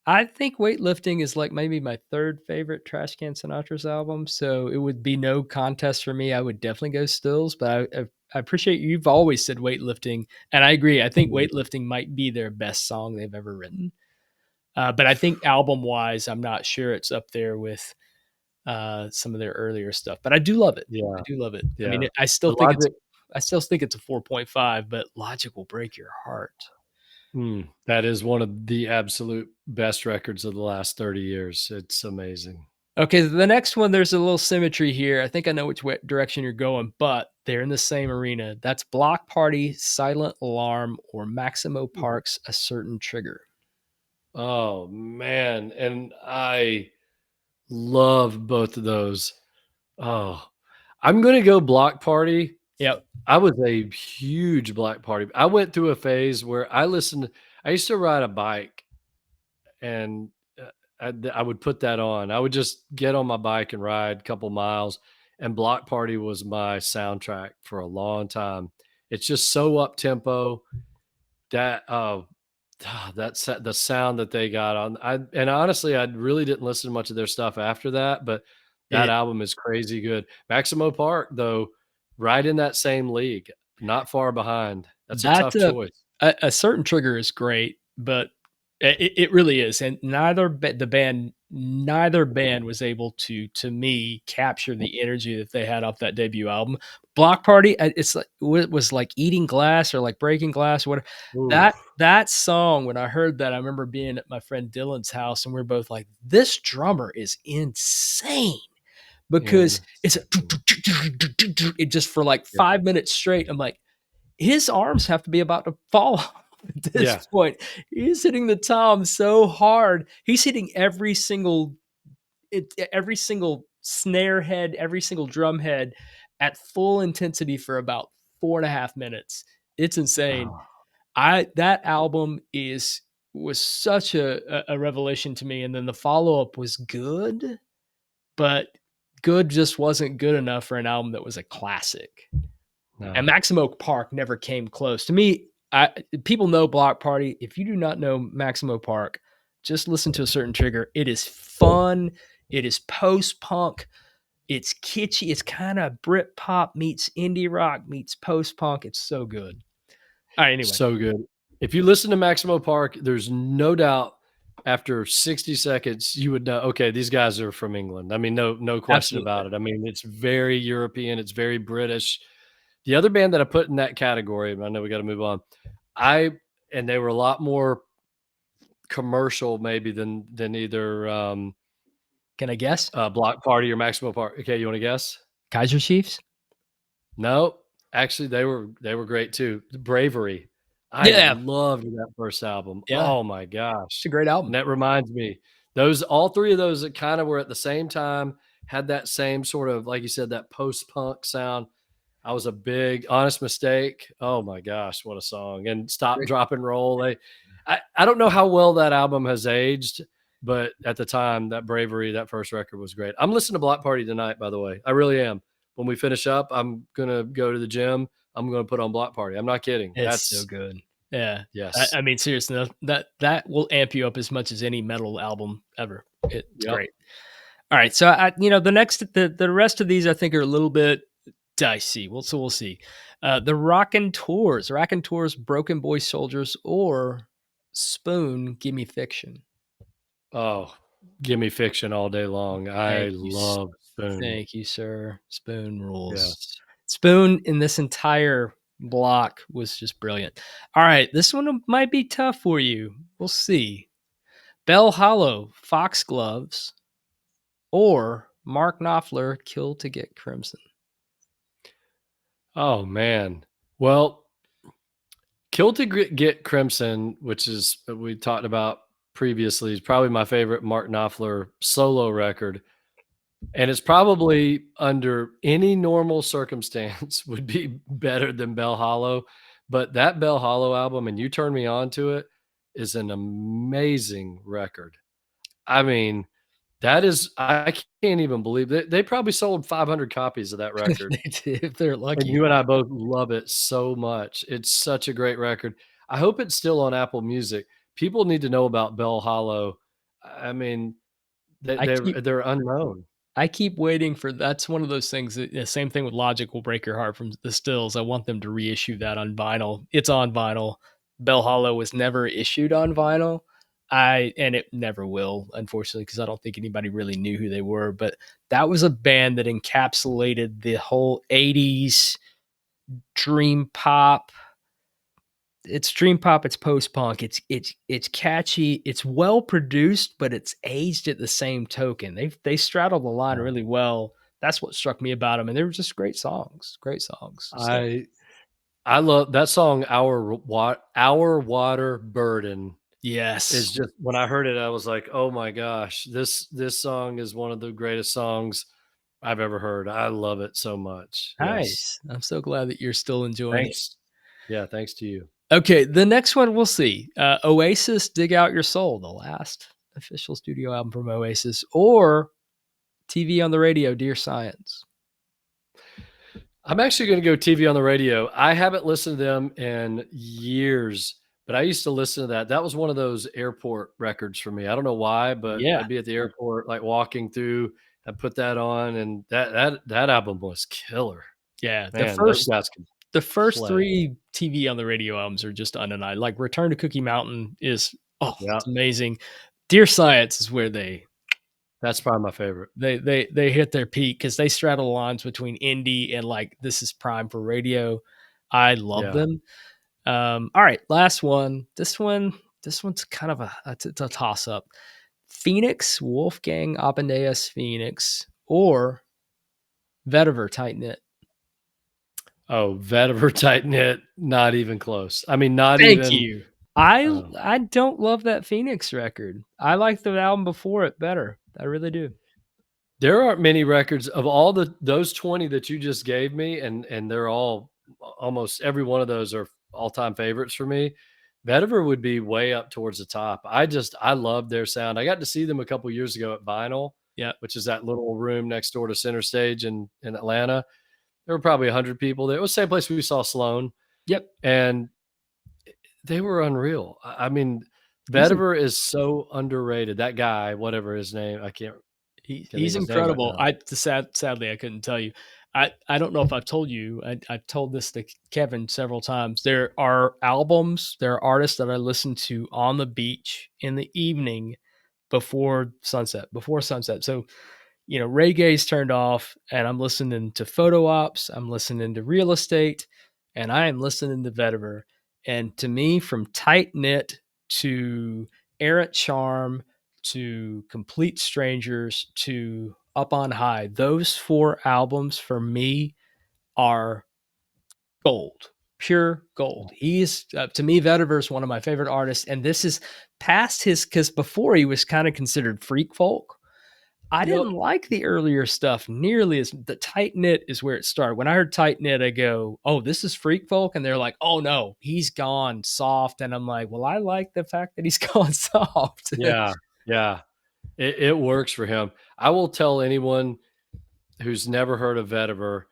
I think Weightlifting is like maybe my third favorite Trash Can Sinatra's album, so it would be no contest for me. I would definitely go Stills, but I appreciate you've always said Weightlifting, and I agree. I think Mhm. Weightlifting might be their best song they've ever written. But I think album wise, I'm not sure it's up there with some of their earlier stuff. But I do love it. I Yeah, do love it. I yeah. mean, The Logic I still think it's a 4.5, but Logic Will Break Your Heart. That is one of the absolute best records of the last 30 years. It's amazing. Okay, the next one, there's a little symmetry here. I think I know which direction you're going, but they're in the same arena. That's Block Party, Silent Alarm, or Maximo Park's A Certain Trigger. Oh, man, and I love both of those. Oh, I'm gonna go Block Party. Yep. I was a huge Block Party. I went through a phase where I used to ride a bike and, I would put that on. I would just get on my bike and ride a couple miles, and Block Party was my soundtrack for a long time. It's just so up tempo that, the sound that they got on. And honestly, I really didn't listen to much of their stuff after that, but that It album is crazy good. Maximo Park, though, right in that same league, not far behind. That's a that tough choice. A Certain Trigger is great, but it really is, and neither band was able to me capture the energy that they had off that debut album. Block Party, it's like it was like eating glass or like breaking glass or whatever. Ooh, That song, when I heard that, I remember being at my friend Dylan's house, and we are both like, "This drummer is insane." Because it's a it just for like yeah, 5 minutes straight. I'm like, his arms have to be about to fall off at this yeah. point. He's hitting the tom so hard. He's hitting every single snare head, every single drum head at full intensity for about 4.5 minutes. It's insane. Oh, I That album is was such a revelation to me. And then the follow-up was good, but good just wasn't good enough for an album that was a classic. And no. Maximo Park never came close. To me, people know Block Party. If you do not know Maximo Park, just listen to A Certain Trigger. It is fun. It is post punk. It's kitschy. It's kind of Brit pop meets indie rock meets post punk. It's so good. All right, anyway, So good. If you listen to Maximo Park, there's no doubt after 60 seconds you would know, okay, these guys are from England. I mean, no question absolutely. about it. I mean, it's very European, it's very British. The other band that I put in that category, I know we got to move on. I and they were a lot more commercial maybe than either Can I guess? Block Party or Maximo Park. Okay, you want to guess? Kaiser Chiefs? No, actually they were great too. Bravery. I Yeah, loved that first album. yeah, Oh my it's a gosh. great album. And that reminds me, those all 3 of those that kinda were at the same time, had that same sort of, like you said, that post-punk sound. I was a big Honest Mistake. Oh my gosh, what a song. And Stop, Great. Drop, and Roll. I don't know how well that album has aged, but at the time, that Bravery, that first record was great. I'm listening to Block Party tonight, by the way. I really am. When we finish up, I'm gonna go to the gym. I'm gonna put on Block Party. I'm not kidding. It's so That's good. Yeah. yes. I mean, seriously, that will amp you up as much as any metal album ever. It's Yep. great. All right, so the rest of these I think are a little bit dicey. We'll see. The Rockin' Tours, Broken Boy Soldiers, or Spoon, Gimme Fiction. Oh, gimme Fiction all day long. I Thank you, love Spoon. thank you, sir. Spoon rules. Yes. Spoon in this entire block was just brilliant. All right, this one might be tough for you. We'll see. Bell Hollow, Foxgloves, or Mark Knopfler, Kill to Get Crimson. Oh, man. Well, Kill to Get Crimson, which is we talked about previously, is probably my favorite Mark Knopfler solo record, and it's probably under any normal circumstance would be better than Bell Hollow, but that Bell Hollow album, and You Turn Me On to It, is an amazing record. I mean, that is I can't even believe they probably sold 500 copies of that record. They did, if they're And lucky. you and I both love it so much. It's such a great record. I hope it's still on Apple Music. People need to know about Bell Hollow. I mean, they I they're keep they're unknown. I keep waiting for that's one of those things that the same thing with Logic Will Break Your Heart from the Stills. I want them to reissue that on vinyl. It's on vinyl. Bell Hollow was never issued on vinyl. And it never will, unfortunately, because I don't think anybody really knew who they were. But that was a band that encapsulated the whole 80s dream pop. It's dream pop, it's post punk, it's catchy, it's well produced, but it's aged at the same token. They straddle the line Yeah. really well. That's what struck me about them, and they were just great songs. So I I love that song, Our Water Burden yes, is just when I heard it, I was like, "Oh my gosh, this song is one of the greatest songs I've ever heard." I love it so much. Yes. nice. I'm so glad that you're still enjoying it. Thanks. Yeah, thanks to you. Okay, the next one we'll see. Oasis, "Dig Out Your Soul," the last official studio album from Oasis, or TV on the Radio, "Dear Science." I'm actually gonna go TV on the radio. I haven't listened to them in years, but I used to listen to that. That was one of those airport records for me. I don't know why, but Yeah, I'd be at the airport, like, walking through, I'd put that on, and that album was killer. yeah. Man, those guys can The first play. 3 TV on the radio albums are just undeniable. Like, Return to Cookie Mountain is Yeah, it's amazing. Dear Science is where that's probably my favorite. they hit their peak because they straddle the lines between indie and, like, this is prime for radio. I love Yeah. them. All right, last one. This one's kind of it's a toss-up. Phoenix, Wolfgang Amadeus Phoenix, or Vetiver, Tight Knit. Oh, Vetiver Tight Knit, not even close. I mean, not Thank even you. I oh. I don't love that Phoenix record. I like the album before it better. I really do. There aren't many records of all those 20 that you just gave me, and they're all almost every one of those are all-time favorites for me. Vetiver would be way up towards the top. I love their sound. I got to see them a couple years ago at Vinyl, Yep. which is that little room next door to Center Stage in Atlanta. There were probably 100 people there. It was the same place we saw Sloan, Yep. and they were unreal. I mean, He's in, Vetiver is so underrated. That guy, whatever his name, can't think he's of his name right incredible. now. Sadly I couldn't tell you. I don't know if I've told you. I've told this to Kevin several times. There are albums, there are artists that I listen to on the beach in the evening before sunset. Before sunset. So reggae's turned off and I'm listening to photo ops, I'm listening to real estate, and I am listening to Vetiver. And to me, from Tight Knit to Errant Charm to Complete Strangers to Up on High, those 4 albums for me are gold. pure gold. He's to me, Vetiver's one of my favorite artists, and this is past his because before he was kind of considered freak folk. I Yep. didn't like the earlier stuff nearly as the tight knit is where it started. When I heard tight knit, I go, "Oh, this is freak folk," and they're like, "Oh no, he's gone soft," and I'm like, "Well, I like the fact that he's gone soft." Yeah. Yeah. It works for him. I will tell anyone who's never heard of Vetiver,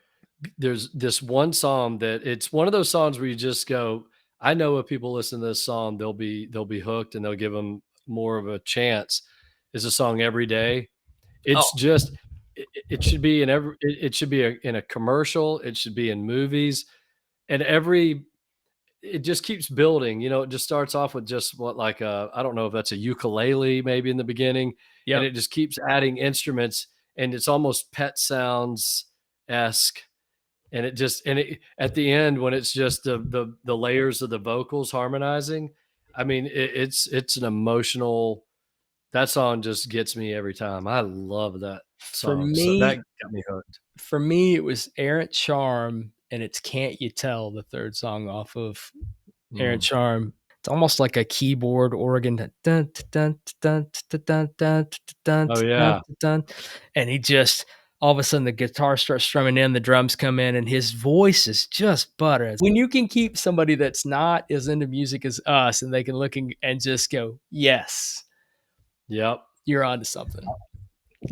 there's this one song that it's one of those songs where you just go, I know if people listen to this song, they'll be hooked and they'll give them more of a chance. Is a song Every Day. It's Oh, just it should be in it should be in a commercial, it should be in movies, and it just keeps building. It just starts off with just what like I don't know if that's a ukulele maybe in the beginning, and yep. it just keeps adding instruments, and it's almost Pet Sounds esque, and it at the end when it's just the layers of the vocals harmonizing. I mean, it's an emotional. That song just gets me every time. I love that For song, so that me, got me hooked. it was Errant Charm, and it's "Can't You Tell," the third song off of Aaron Mm. Charm. It's almost like a keyboard organ. Dun, dun, dun, dun, dun, dun, dun, dun, Oh dun, yeah, dun, and he just all of a sudden the guitar starts strumming in, the drums come in, and his voice is just butter. When you can keep somebody that's not as into music as us, and they can look and just go, "Yes, yep. you're onto something."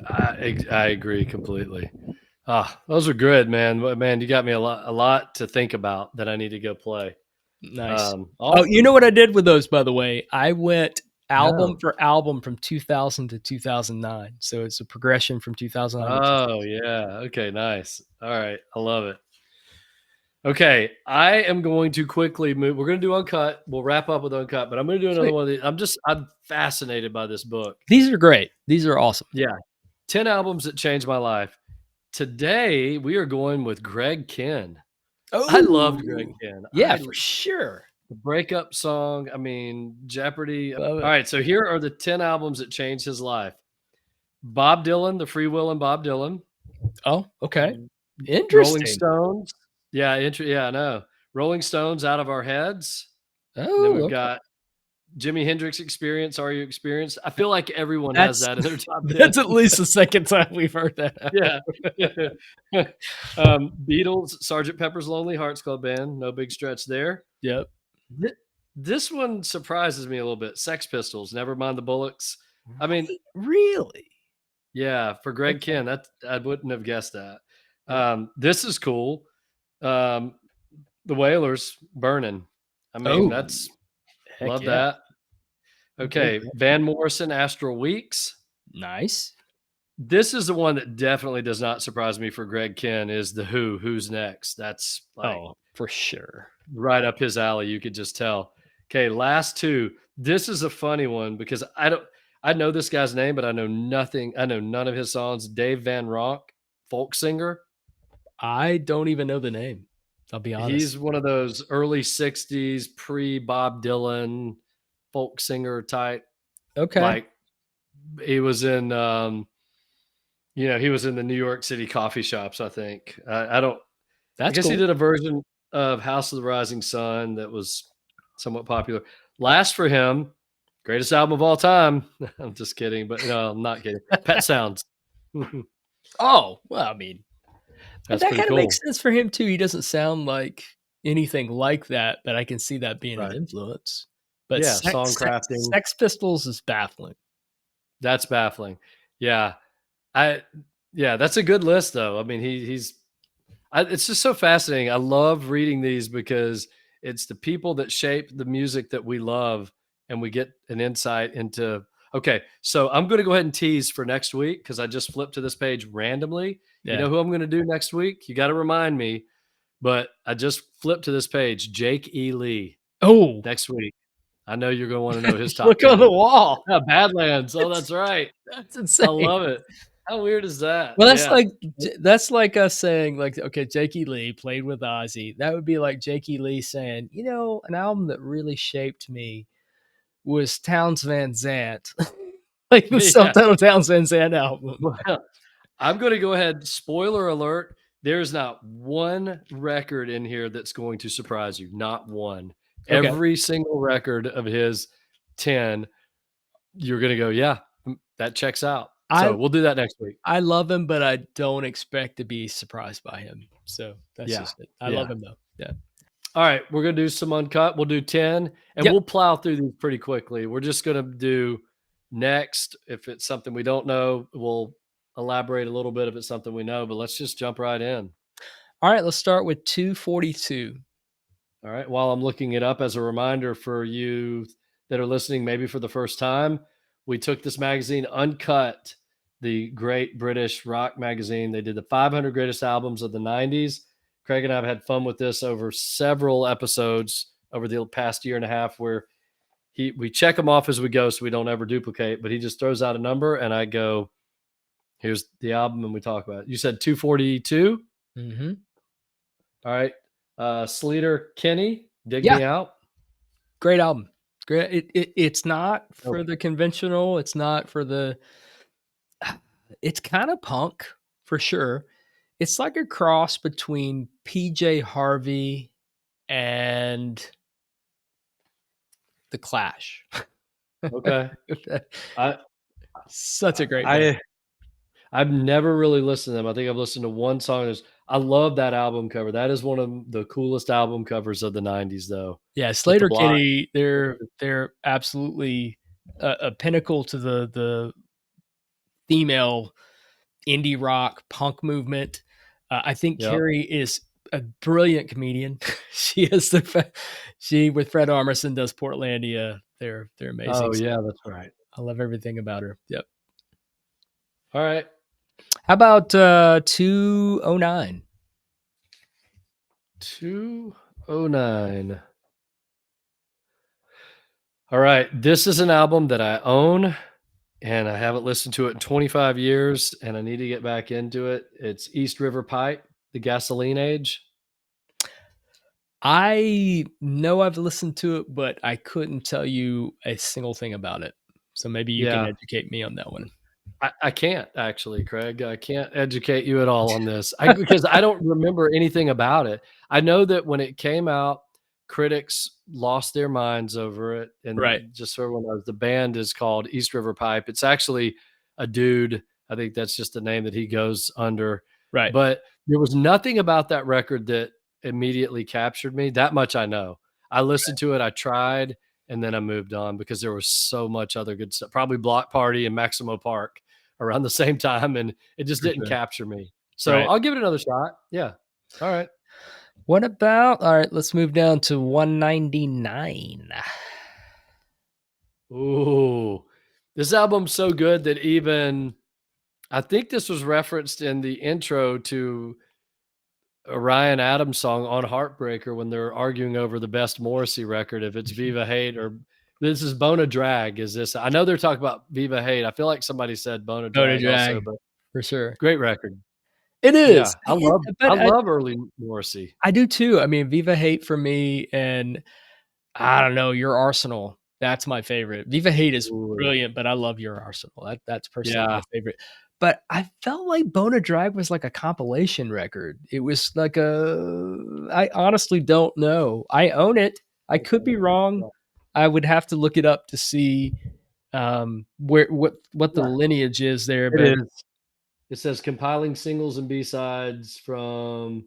I agree completely. Ah, those are good, man. Man, you got me a lot to think about that I need to go play. Nice. Oh, you Awesome. know what I did with those, by the way? I went album No. for album from 2000 to 2009. So it's a progression from 2009 to Oh, yeah. Okay, nice. All right. I love it. Okay, I am going to quickly move. We're going to do uncut. We'll wrap up with uncut, but I'm going to do another sweet. one of these. I'm fascinated by this book. These are great. These are awesome. Yeah, 10 albums that changed my life. Today we are going with Greg Kihn. I loved Greg Oh, Kihn. yeah, for sure. The breakup song, I mean, Jeopardy. All Love it. right, so here are the 10 albums that changed his life. Bob Dylan, The Free Will and Bob Dylan. Oh, okay. Rolling Interesting. Stones. Yeah, I know. Rolling Stones, Out of Our Heads. And then Oh, we've okay. got Jimi Hendrix Experience, Are You Experienced? I feel like everyone has That's that in their top 10. that's at least the second time we've heard that. Yeah. Beatles, Sergeant Pepper's Lonely Hearts Club Band. No big stretch there. Yep. Thi this one surprises me a little bit. Sex Pistols, Never Mind the Bullocks. I mean, Really? yeah, for Greg Okay. Kihn, that I wouldn't have guessed that. Yeah. This is cool. Um, The Wailers, Burning. I mean, Oh, that's heck love yeah. that. Big Okay, fan. Van Morrison, Astral Weeks. Nice. This is the one that definitely does not surprise me for Greg Kihn is The Who, Who's Next? That's, like, Oh, for sure. right up his alley, you could just tell. Okay, last 2. This is a funny one because I know this guy's name, but I know none of his songs. Dave Van Ronk, folk singer. I don't even know the name. I'll be honest. He's one of those early '60s pre-Bob Dylan folk singer type. Okay. Like, he was in, he was in the New York City coffee shops, I think. I don't I That's guess he cool. did a version of House of the Rising Sun that was somewhat popular. Last for him, greatest album of all time. I'm just kidding, but no, I'm not kidding. Pet Sounds. Oh, well, I mean, and That's that pretty kinda makes cool. sense for him too. He doesn't sound like anything like that, but I can see that being an Right. influence. But Yeah, song crafting. Sex Pistols is baffling. That's baffling. Yeah. I yeah, that's a good list though. I mean, it's just so fascinating. I love reading these because it's the people that shape the music that we love, and we get an insight into. Okay, so I'm going to go ahead and tease for next week because I just flipped to this page randomly. You Yeah. know who I'm going to do next week? You got to remind me, but I just flipped to this page. Jake E. Lee Oh, next week. I know you're going to want to know his top look on 10. the wall. Yeah, Badlands. Oh, It's that's right. that's I insane. love it. How weird is that? Well, Yeah. that's like us saying, like, okay, Jakey Lee played with Ozzy. That would be like Jakey Lee saying, an album that really shaped me was Towns Van Zandt, like the Yeah. self-titled Towns Van Zandt album. Well, I'm gonna go ahead, spoiler alert, There's not one record in here that's going to surprise you. Not one. Okay. Every single record of his 10, you're gonna go, yeah, that checks out. I So we'll do that next week. I love him, but I don't expect to be surprised by him. So that's Yeah. just it. I love Yeah. him though. Yeah. All right, we're gonna do some uncut. We'll do 10, and Yep. we'll plow through these pretty quickly. We're just gonna do next. If it's something we don't know, we'll elaborate a little bit if it's something we know, but let's just jump right in. All right, let's start with 242. All right. While I'm looking it up, as a reminder for you that are listening, maybe for the first time, we took this magazine, Uncut, the great British rock magazine. They did the 500 greatest albums of the 90s. Craig and I have had fun with this over several episodes over the past year and a half, where we check them off as we go so we don't ever duplicate. But he just throws out a number, and I go, "Here's the album," and we talk about it. You said 242. Mm-hmm. All right. Sleater Kinney, Dig Yeah, Me Out. great album. Great. It's not Oh, for the conventional. It's not for the. It's kind of punk for sure. It's like a cross between PJ Harvey and the Clash. okay. I Such a great band. I I've never really listened to them. I think I've listened to one song. I love that album cover. That is one of the coolest album covers of the 90s, though. Yeah, With the Slater block. Kinney, they're absolutely a pinnacle to the female indie rock punk movement. I think Yeah. Carrie is a brilliant comedian. She is she with Fred Armisen does Portlandia. They're amazing. Oh, So yeah, that's right. I love everything about her. Yep. All right. How about 209? 209. All right. This is an album that I own, and I haven't listened to it in 25 years, and I need to get back into it. It's East River Pipe, The Gasoline Age. I know I've listened to it, but I couldn't tell you a single thing about it. So maybe you can Yeah. educate me on that one. I can't actually, Craig. I can't educate you at all on this. Because I don't remember anything about it. I know that when it came out, critics lost their minds over it. Right. And just so everyone knows, the band is called East River Pipe. It's actually a dude. I think that's just the name that he goes under. Right. But there was nothing about that record that immediately captured me. That much I know. I listened to it. I tried. And then I moved on because there was so much other good stuff. Probably Block Party and Maximo Park around the same time, and it just For didn't sure. capture me. So Right. I'll give it another shot. Yeah. All right. What about, all right, let's move down to 199. Ooh, this album's so good that even I think this was referenced in the intro to a Ryan Adams song on Heartbreaker when they're arguing over the best Morrissey record, if it's Viva Hate or this is Bona Drag. Is this? I know they're talking about Viva Hate. I feel like somebody said Bona Go to Drag also, drag but for sure. great record. It is. Yeah, I But love early Morrissey. I do too. I mean, Viva Hate for me, and I don't know, Your Arsenal. That's my favorite. Viva Hate is Ooh, brilliant, but I love Your Arsenal. That's personally my yeah, favorite. But I felt like Bona Drag was like a compilation record. It was like I honestly don't know. I own it. I could be wrong. I would have to look it up to see where what the yeah, lineage is there. it But is. It says compiling singles and B-sides from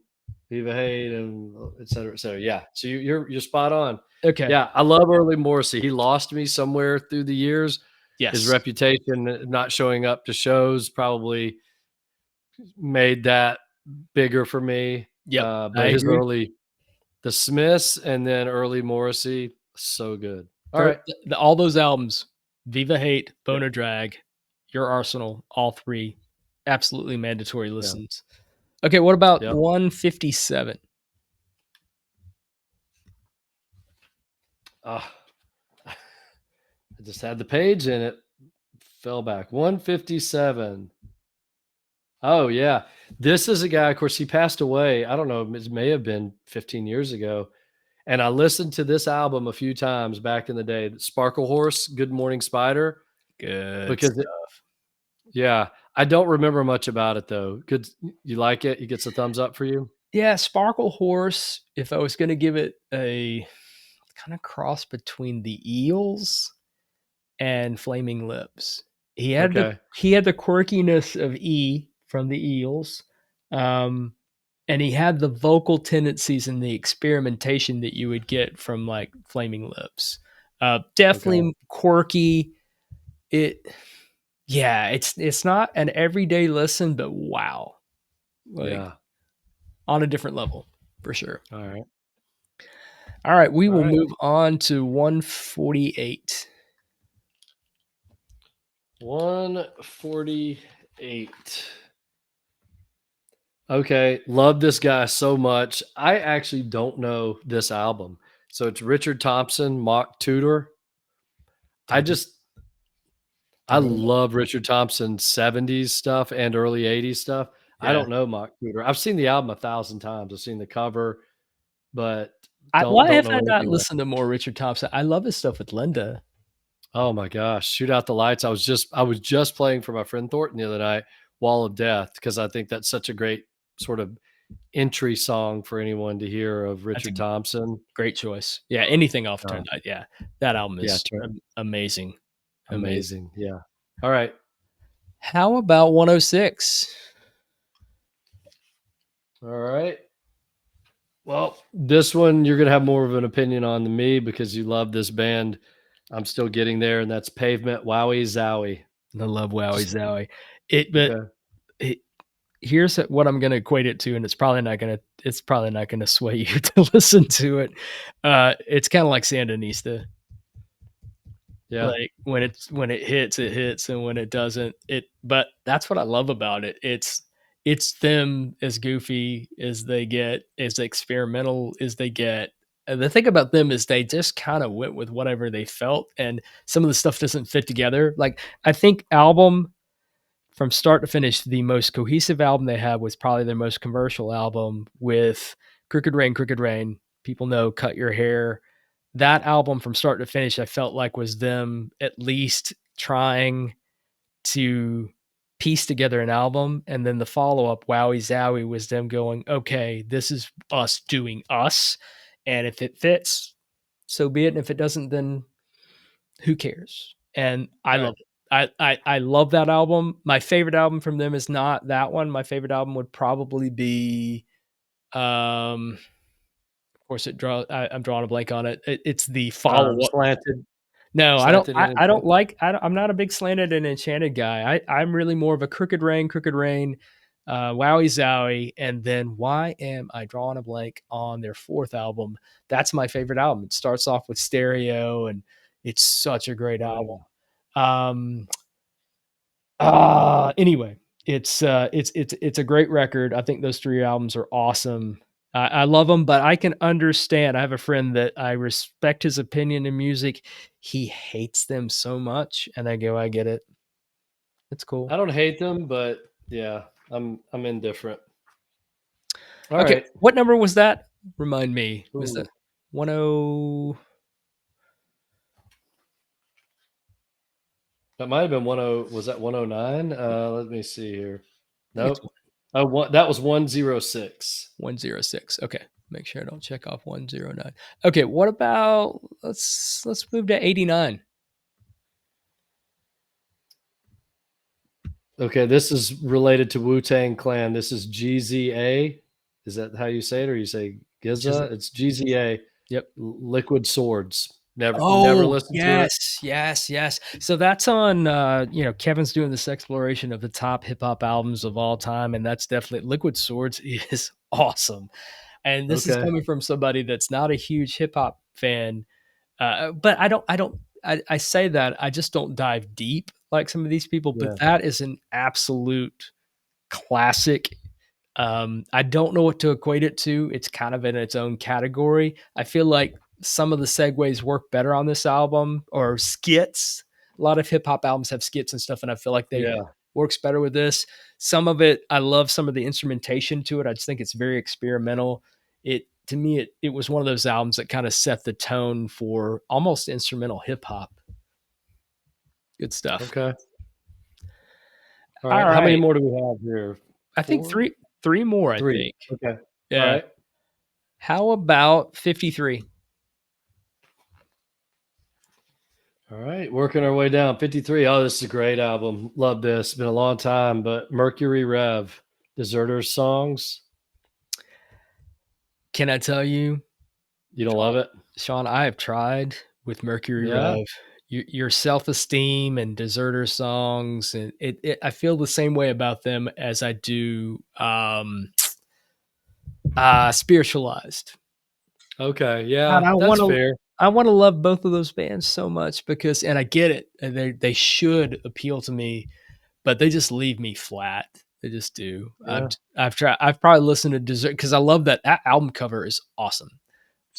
Viva Hate and et cetera, et cetera. Yeah, so you're spot on. okay, Yeah, I love early Morrissey. He lost me somewhere through the years. His yes, reputation not showing up to shows probably made that bigger for me. yep, I But his agree. early The Smiths and then early Morrissey, so good. All For right. all those albums, Viva Hate, Yep, Boner Drag, Your Arsenal, all three, absolutely mandatory yeah, listens. Okay, what about yep. 157? Ah, I just had the page and it fell back. 157. Oh, yeah. This is a guy, of course, he passed away. I don't know, it may have been 15 years ago. And I listened to this album a few times back in the day, Sparkle Horse, Good Morning Spider, Good because stuff. yeah, I don't remember much about it though. Good, you like it? It gets a thumbs up for you. Yeah, Sparkle Horse, if I was gonna give it a kinda cross between the Eels and Flaming Lips. Okay, He had the quirkiness of E from the Eels, um, and he had the vocal tendencies and the experimentation that you would get from, like, Flaming Lips. okay, Definitely quirky. It Yeah, it's not an everyday listen, but wow, like, yeah. on a different level, for sure. All right, Alright, we all will right. move on to 148. 148. Okay, love this guy so much. I actually don't know this album. So it's Richard Thompson, Mock Tudor. I Don't just I don't even know. love Richard Thompson's 70s stuff and early 80s stuff. I Yeah. don't know Mock Tudor. I've seen the album 1,000 times. I've seen the cover, but Why don't have know I not anything about. listened to more Richard Thompson? I love his stuff with Linda. Oh my gosh, Shoot Out the Lights. I was just playing for my friend Thornton the other night, Wall of Death, because I think that's such a great sort of entry song for anyone to hear of That's a Richard Thompson. great choice. Yeah, anything off Uh, Turn Night. Yeah, that album yeah, is amazing, amazing. amazing. Yeah. All right. How about 106? All right. Well, this one you're gonna have more of an opinion on than me because you love this band. I'm still getting there, and that's Pavement. Wowie zowie. I love Wowie Just Zowie. But okay. it, here's what I'm going to equate it to, and it's probably not going to sway you to listen to it. It's kind of like Sandinista. Yeah. Like when it hits, and when it doesn't, it. But that's what I love about it. It's them as goofy as they get, as experimental as they get. And the thing about them is they just kind of went with whatever they felt, and some of the stuff doesn't fit together. Like I think album from start to finish, the most cohesive album they had was probably their most commercial album with Crooked Rain, Crooked Rain. People know Cut Your Hair. That album from start to finish, I felt like was them at least trying to piece together an album. And then the follow up, Wowie Zowie, was them going, okay, this is us doing us. And if it fits, so be it. And if it doesn't, then who cares? And I Right. love it. I love that album. My favorite album from them is not that one. My favorite album would probably be, of course, I'm drawing a blank on it. It's the follow up. Slanted, No, slanted and I don't enchanted. like. I'm not a big slanted and enchanted guy. I'm really more of a Crooked Rain, Wowie Zowie, and then why am I drawing a blank on their fourth album? That's my favorite album. It starts off with Stereo, and it's such a great Oh album. yeah. Um, anyway, it's a great record. I think those three albums are awesome. I love them, but I can understand. I have a friend that I respect his opinion in music. He hates them so much, and I go, I get it. It's cool. I don't hate them, but yeah, I'm indifferent. All Okay, right. what number was that? Remind me. Was that Ooh, 10? that might have been 10. Was that 109? Let me see here. I think it's Nope. That was 106. 106. Okay, make sure I don't check off 109. Okay, what about let's move to 89. Okay, this is related to Wu Tang Clan. This is GZA. Is that how you say it, or you say Just Giza? It's GZA. Yep. Liquid Swords. Never Oh, listened to it. yes, yes, yes. So that's on Kevin's doing this exploration of the top hip hop albums of all time, and that's definitely Liquid Swords is awesome. And this is Okay. coming from somebody that's not a huge hip hop fan. But I say that I just don't dive deep like some of these people, but Yeah. that is an absolute classic. I don't know what to equate it to. It's kind of in its own category. I feel like some of the segues work better on this album, or skits. A lot of hip hop albums have skits and stuff, and I feel like they Yeah. works better with this. Some of it, I love some of the instrumentation to it. I just think it's very experimental. It to me, it was one of those albums that kind of set the tone for almost instrumental hip hop. Good stuff. Okay. All All right. How many right. more do we have here? I think 4? three more, I 3. think. Okay. All Yeah. right. How about 53? All right. Working our way down. 53. Oh, this is a great album. Love this. Been a long time, but Mercury Rev, Deserters songs. Can I tell you, You don't Shawn, love it? Shawn, I have tried with Mercury Yeah. Rev. Your self-esteem and deserter songs, and I feel the same way about them as I do spiritualized. Okay. God, Yeah. That's fair. I want to love both of those bands so much because, and I get it, and they should appeal to me, but they just leave me flat. They just do. Yeah. I've probably listened to Desert because I love that album cover is awesome.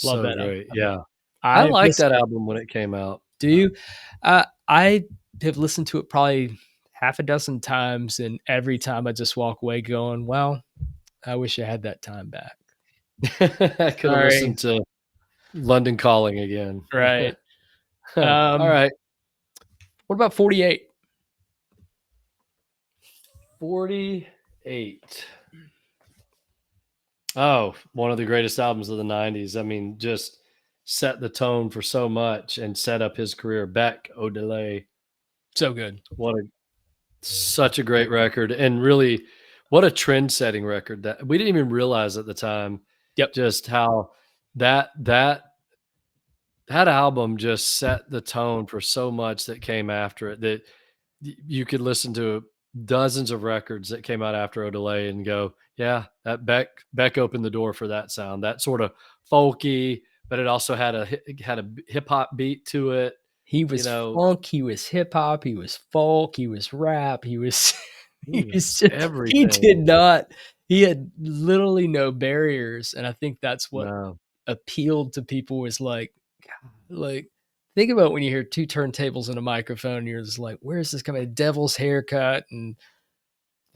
Love So that album great. cover. Yeah. I I've like listened. that album when it came out. Do you? I have listened to it probably half a dozen times, and every time I just walk away going, "Well, I wish I had that time back." I could have Sorry. listened to London Calling again. Right. All right. What about 48? 48. Oh, one of the greatest albums of the 90s. I mean, just set the tone for so much and set up his career. Beck Odelay. So good. What a such a great record, and really what a trend-setting record that we didn't even realize at the time Yep. just how that that album just set the tone for so much that came after it, that you could listen to dozens of records that came out after Odelay and go, yeah, that Beck opened the door for that sound. That sort of folky, but it also had a hip hop beat to it. He You was know, funk, he was hip hop, he was folk, he was rap, he was he he was was just he did everything. not he had literally no barriers, and I think that's what No, appealed to people was like, God, like, think about when you hear 2 turntables and a microphone, and you're just like, "Where is this coming?" Devil's Haircut, and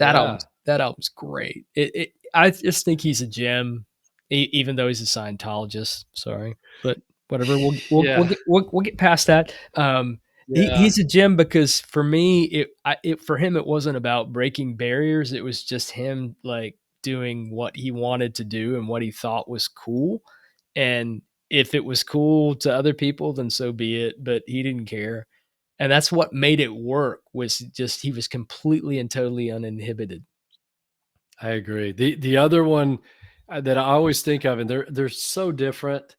yeah, that album's great. I just think he's a gem, even though he's a Scientologist. Sorry, but whatever. yeah, We'll get past that. yeah. He's a gem because for me, for him it wasn't about breaking barriers. It was just him like doing what he wanted to do and what he thought was cool. And if it was cool to other people, then so be it. But he didn't care, and that's what made it work. Was just he was completely and totally uninhibited. I agree. The other one that I always think of, and they're so different,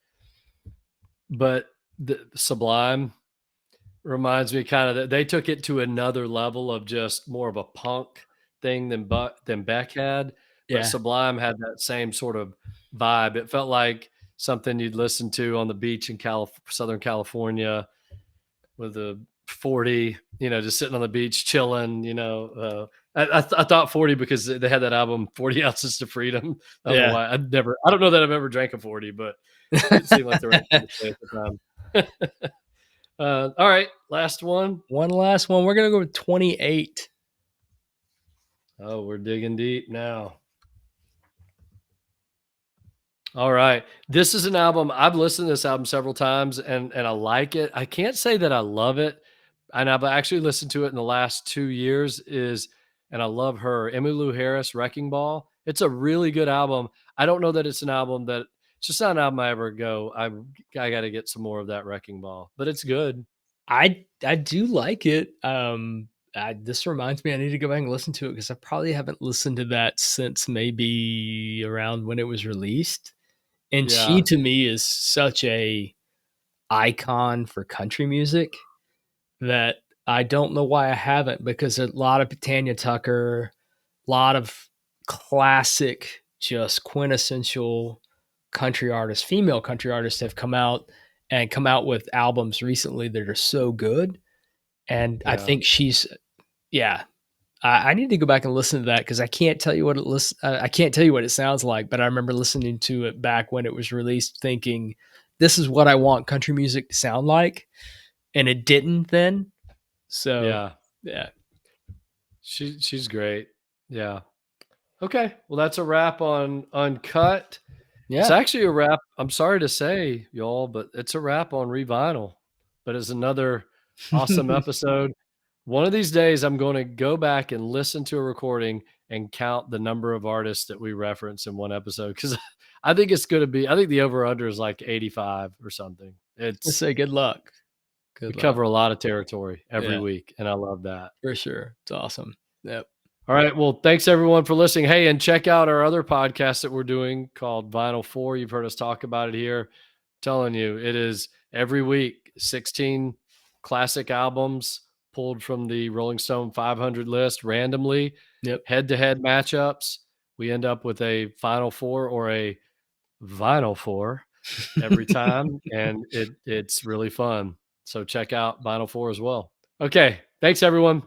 but the Sublime reminds me kind of that they took it to another level of just more of a punk thing than Beck had, but Yeah. Sublime had that same sort of vibe. It felt like something you'd listen to on the beach in Southern California with a 40, just sitting on the beach chilling, I thought 40 because they had that album 40 Ounces to Freedom. I don't know Yeah. why. I don't know that I've ever drank a 40, but it seemed like the right thing to say at the time. All right, last one. One last one. We're gonna go with 28. Oh, we're digging deep now. All right. This is an album I've listened to this album several times and I like it. I can't say that I love it. And I've actually listened to it in the last 2 years is and I love her, Emmylou Harris, Wrecking Ball. It's a really good album. I don't know that it's an album that it's just not an album I ever go, I got to get some more of that Wrecking Ball, but it's good. I do like it. This reminds me I need to go back and listen to it because I probably haven't listened to that since maybe around when it was released. And she Yeah. to me is such a icon for country music that I don't know why I haven't because a lot of Tanya Tucker, a lot of classic, just quintessential country artists, female country artists have come out with albums recently that are so good. And I Yeah. think she's, yeah, I need to go back and listen to that because I can't tell you what I can't tell you what it sounds like, but I remember listening to it back when it was released, thinking, "This is what I want country music to sound like," and it didn't then. So, Yeah. yeah, She's great. Yeah. Okay. Well, that's a wrap on Uncut. It's yeah. actually a wrap. I'm sorry to say, y'all, but it's a wrap on Revinyl. But it's another awesome episode. One of these days, I'm going to go back and listen to a recording and count the number of artists that we reference in one episode because I think it's going to be. I think the over under is like 85 or something. Let's It's say good luck. We Good luck. cover a lot of territory every Yeah, week, and I love that. for sure. It's awesome. Yep. All right. Well, thanks everyone for listening. Hey, and check out our other podcast that we're doing called Vinyl 4. You've heard us talk about it here. Telling you, it is every week 16 classic albums pulled from the Rolling Stone 500 list randomly, Yep. head-to-head matchups. We end up with a Final Four or a Vinyl 4 every time, and it's really fun. So check out Vinyl 4 as well. Okay. Thanks everyone.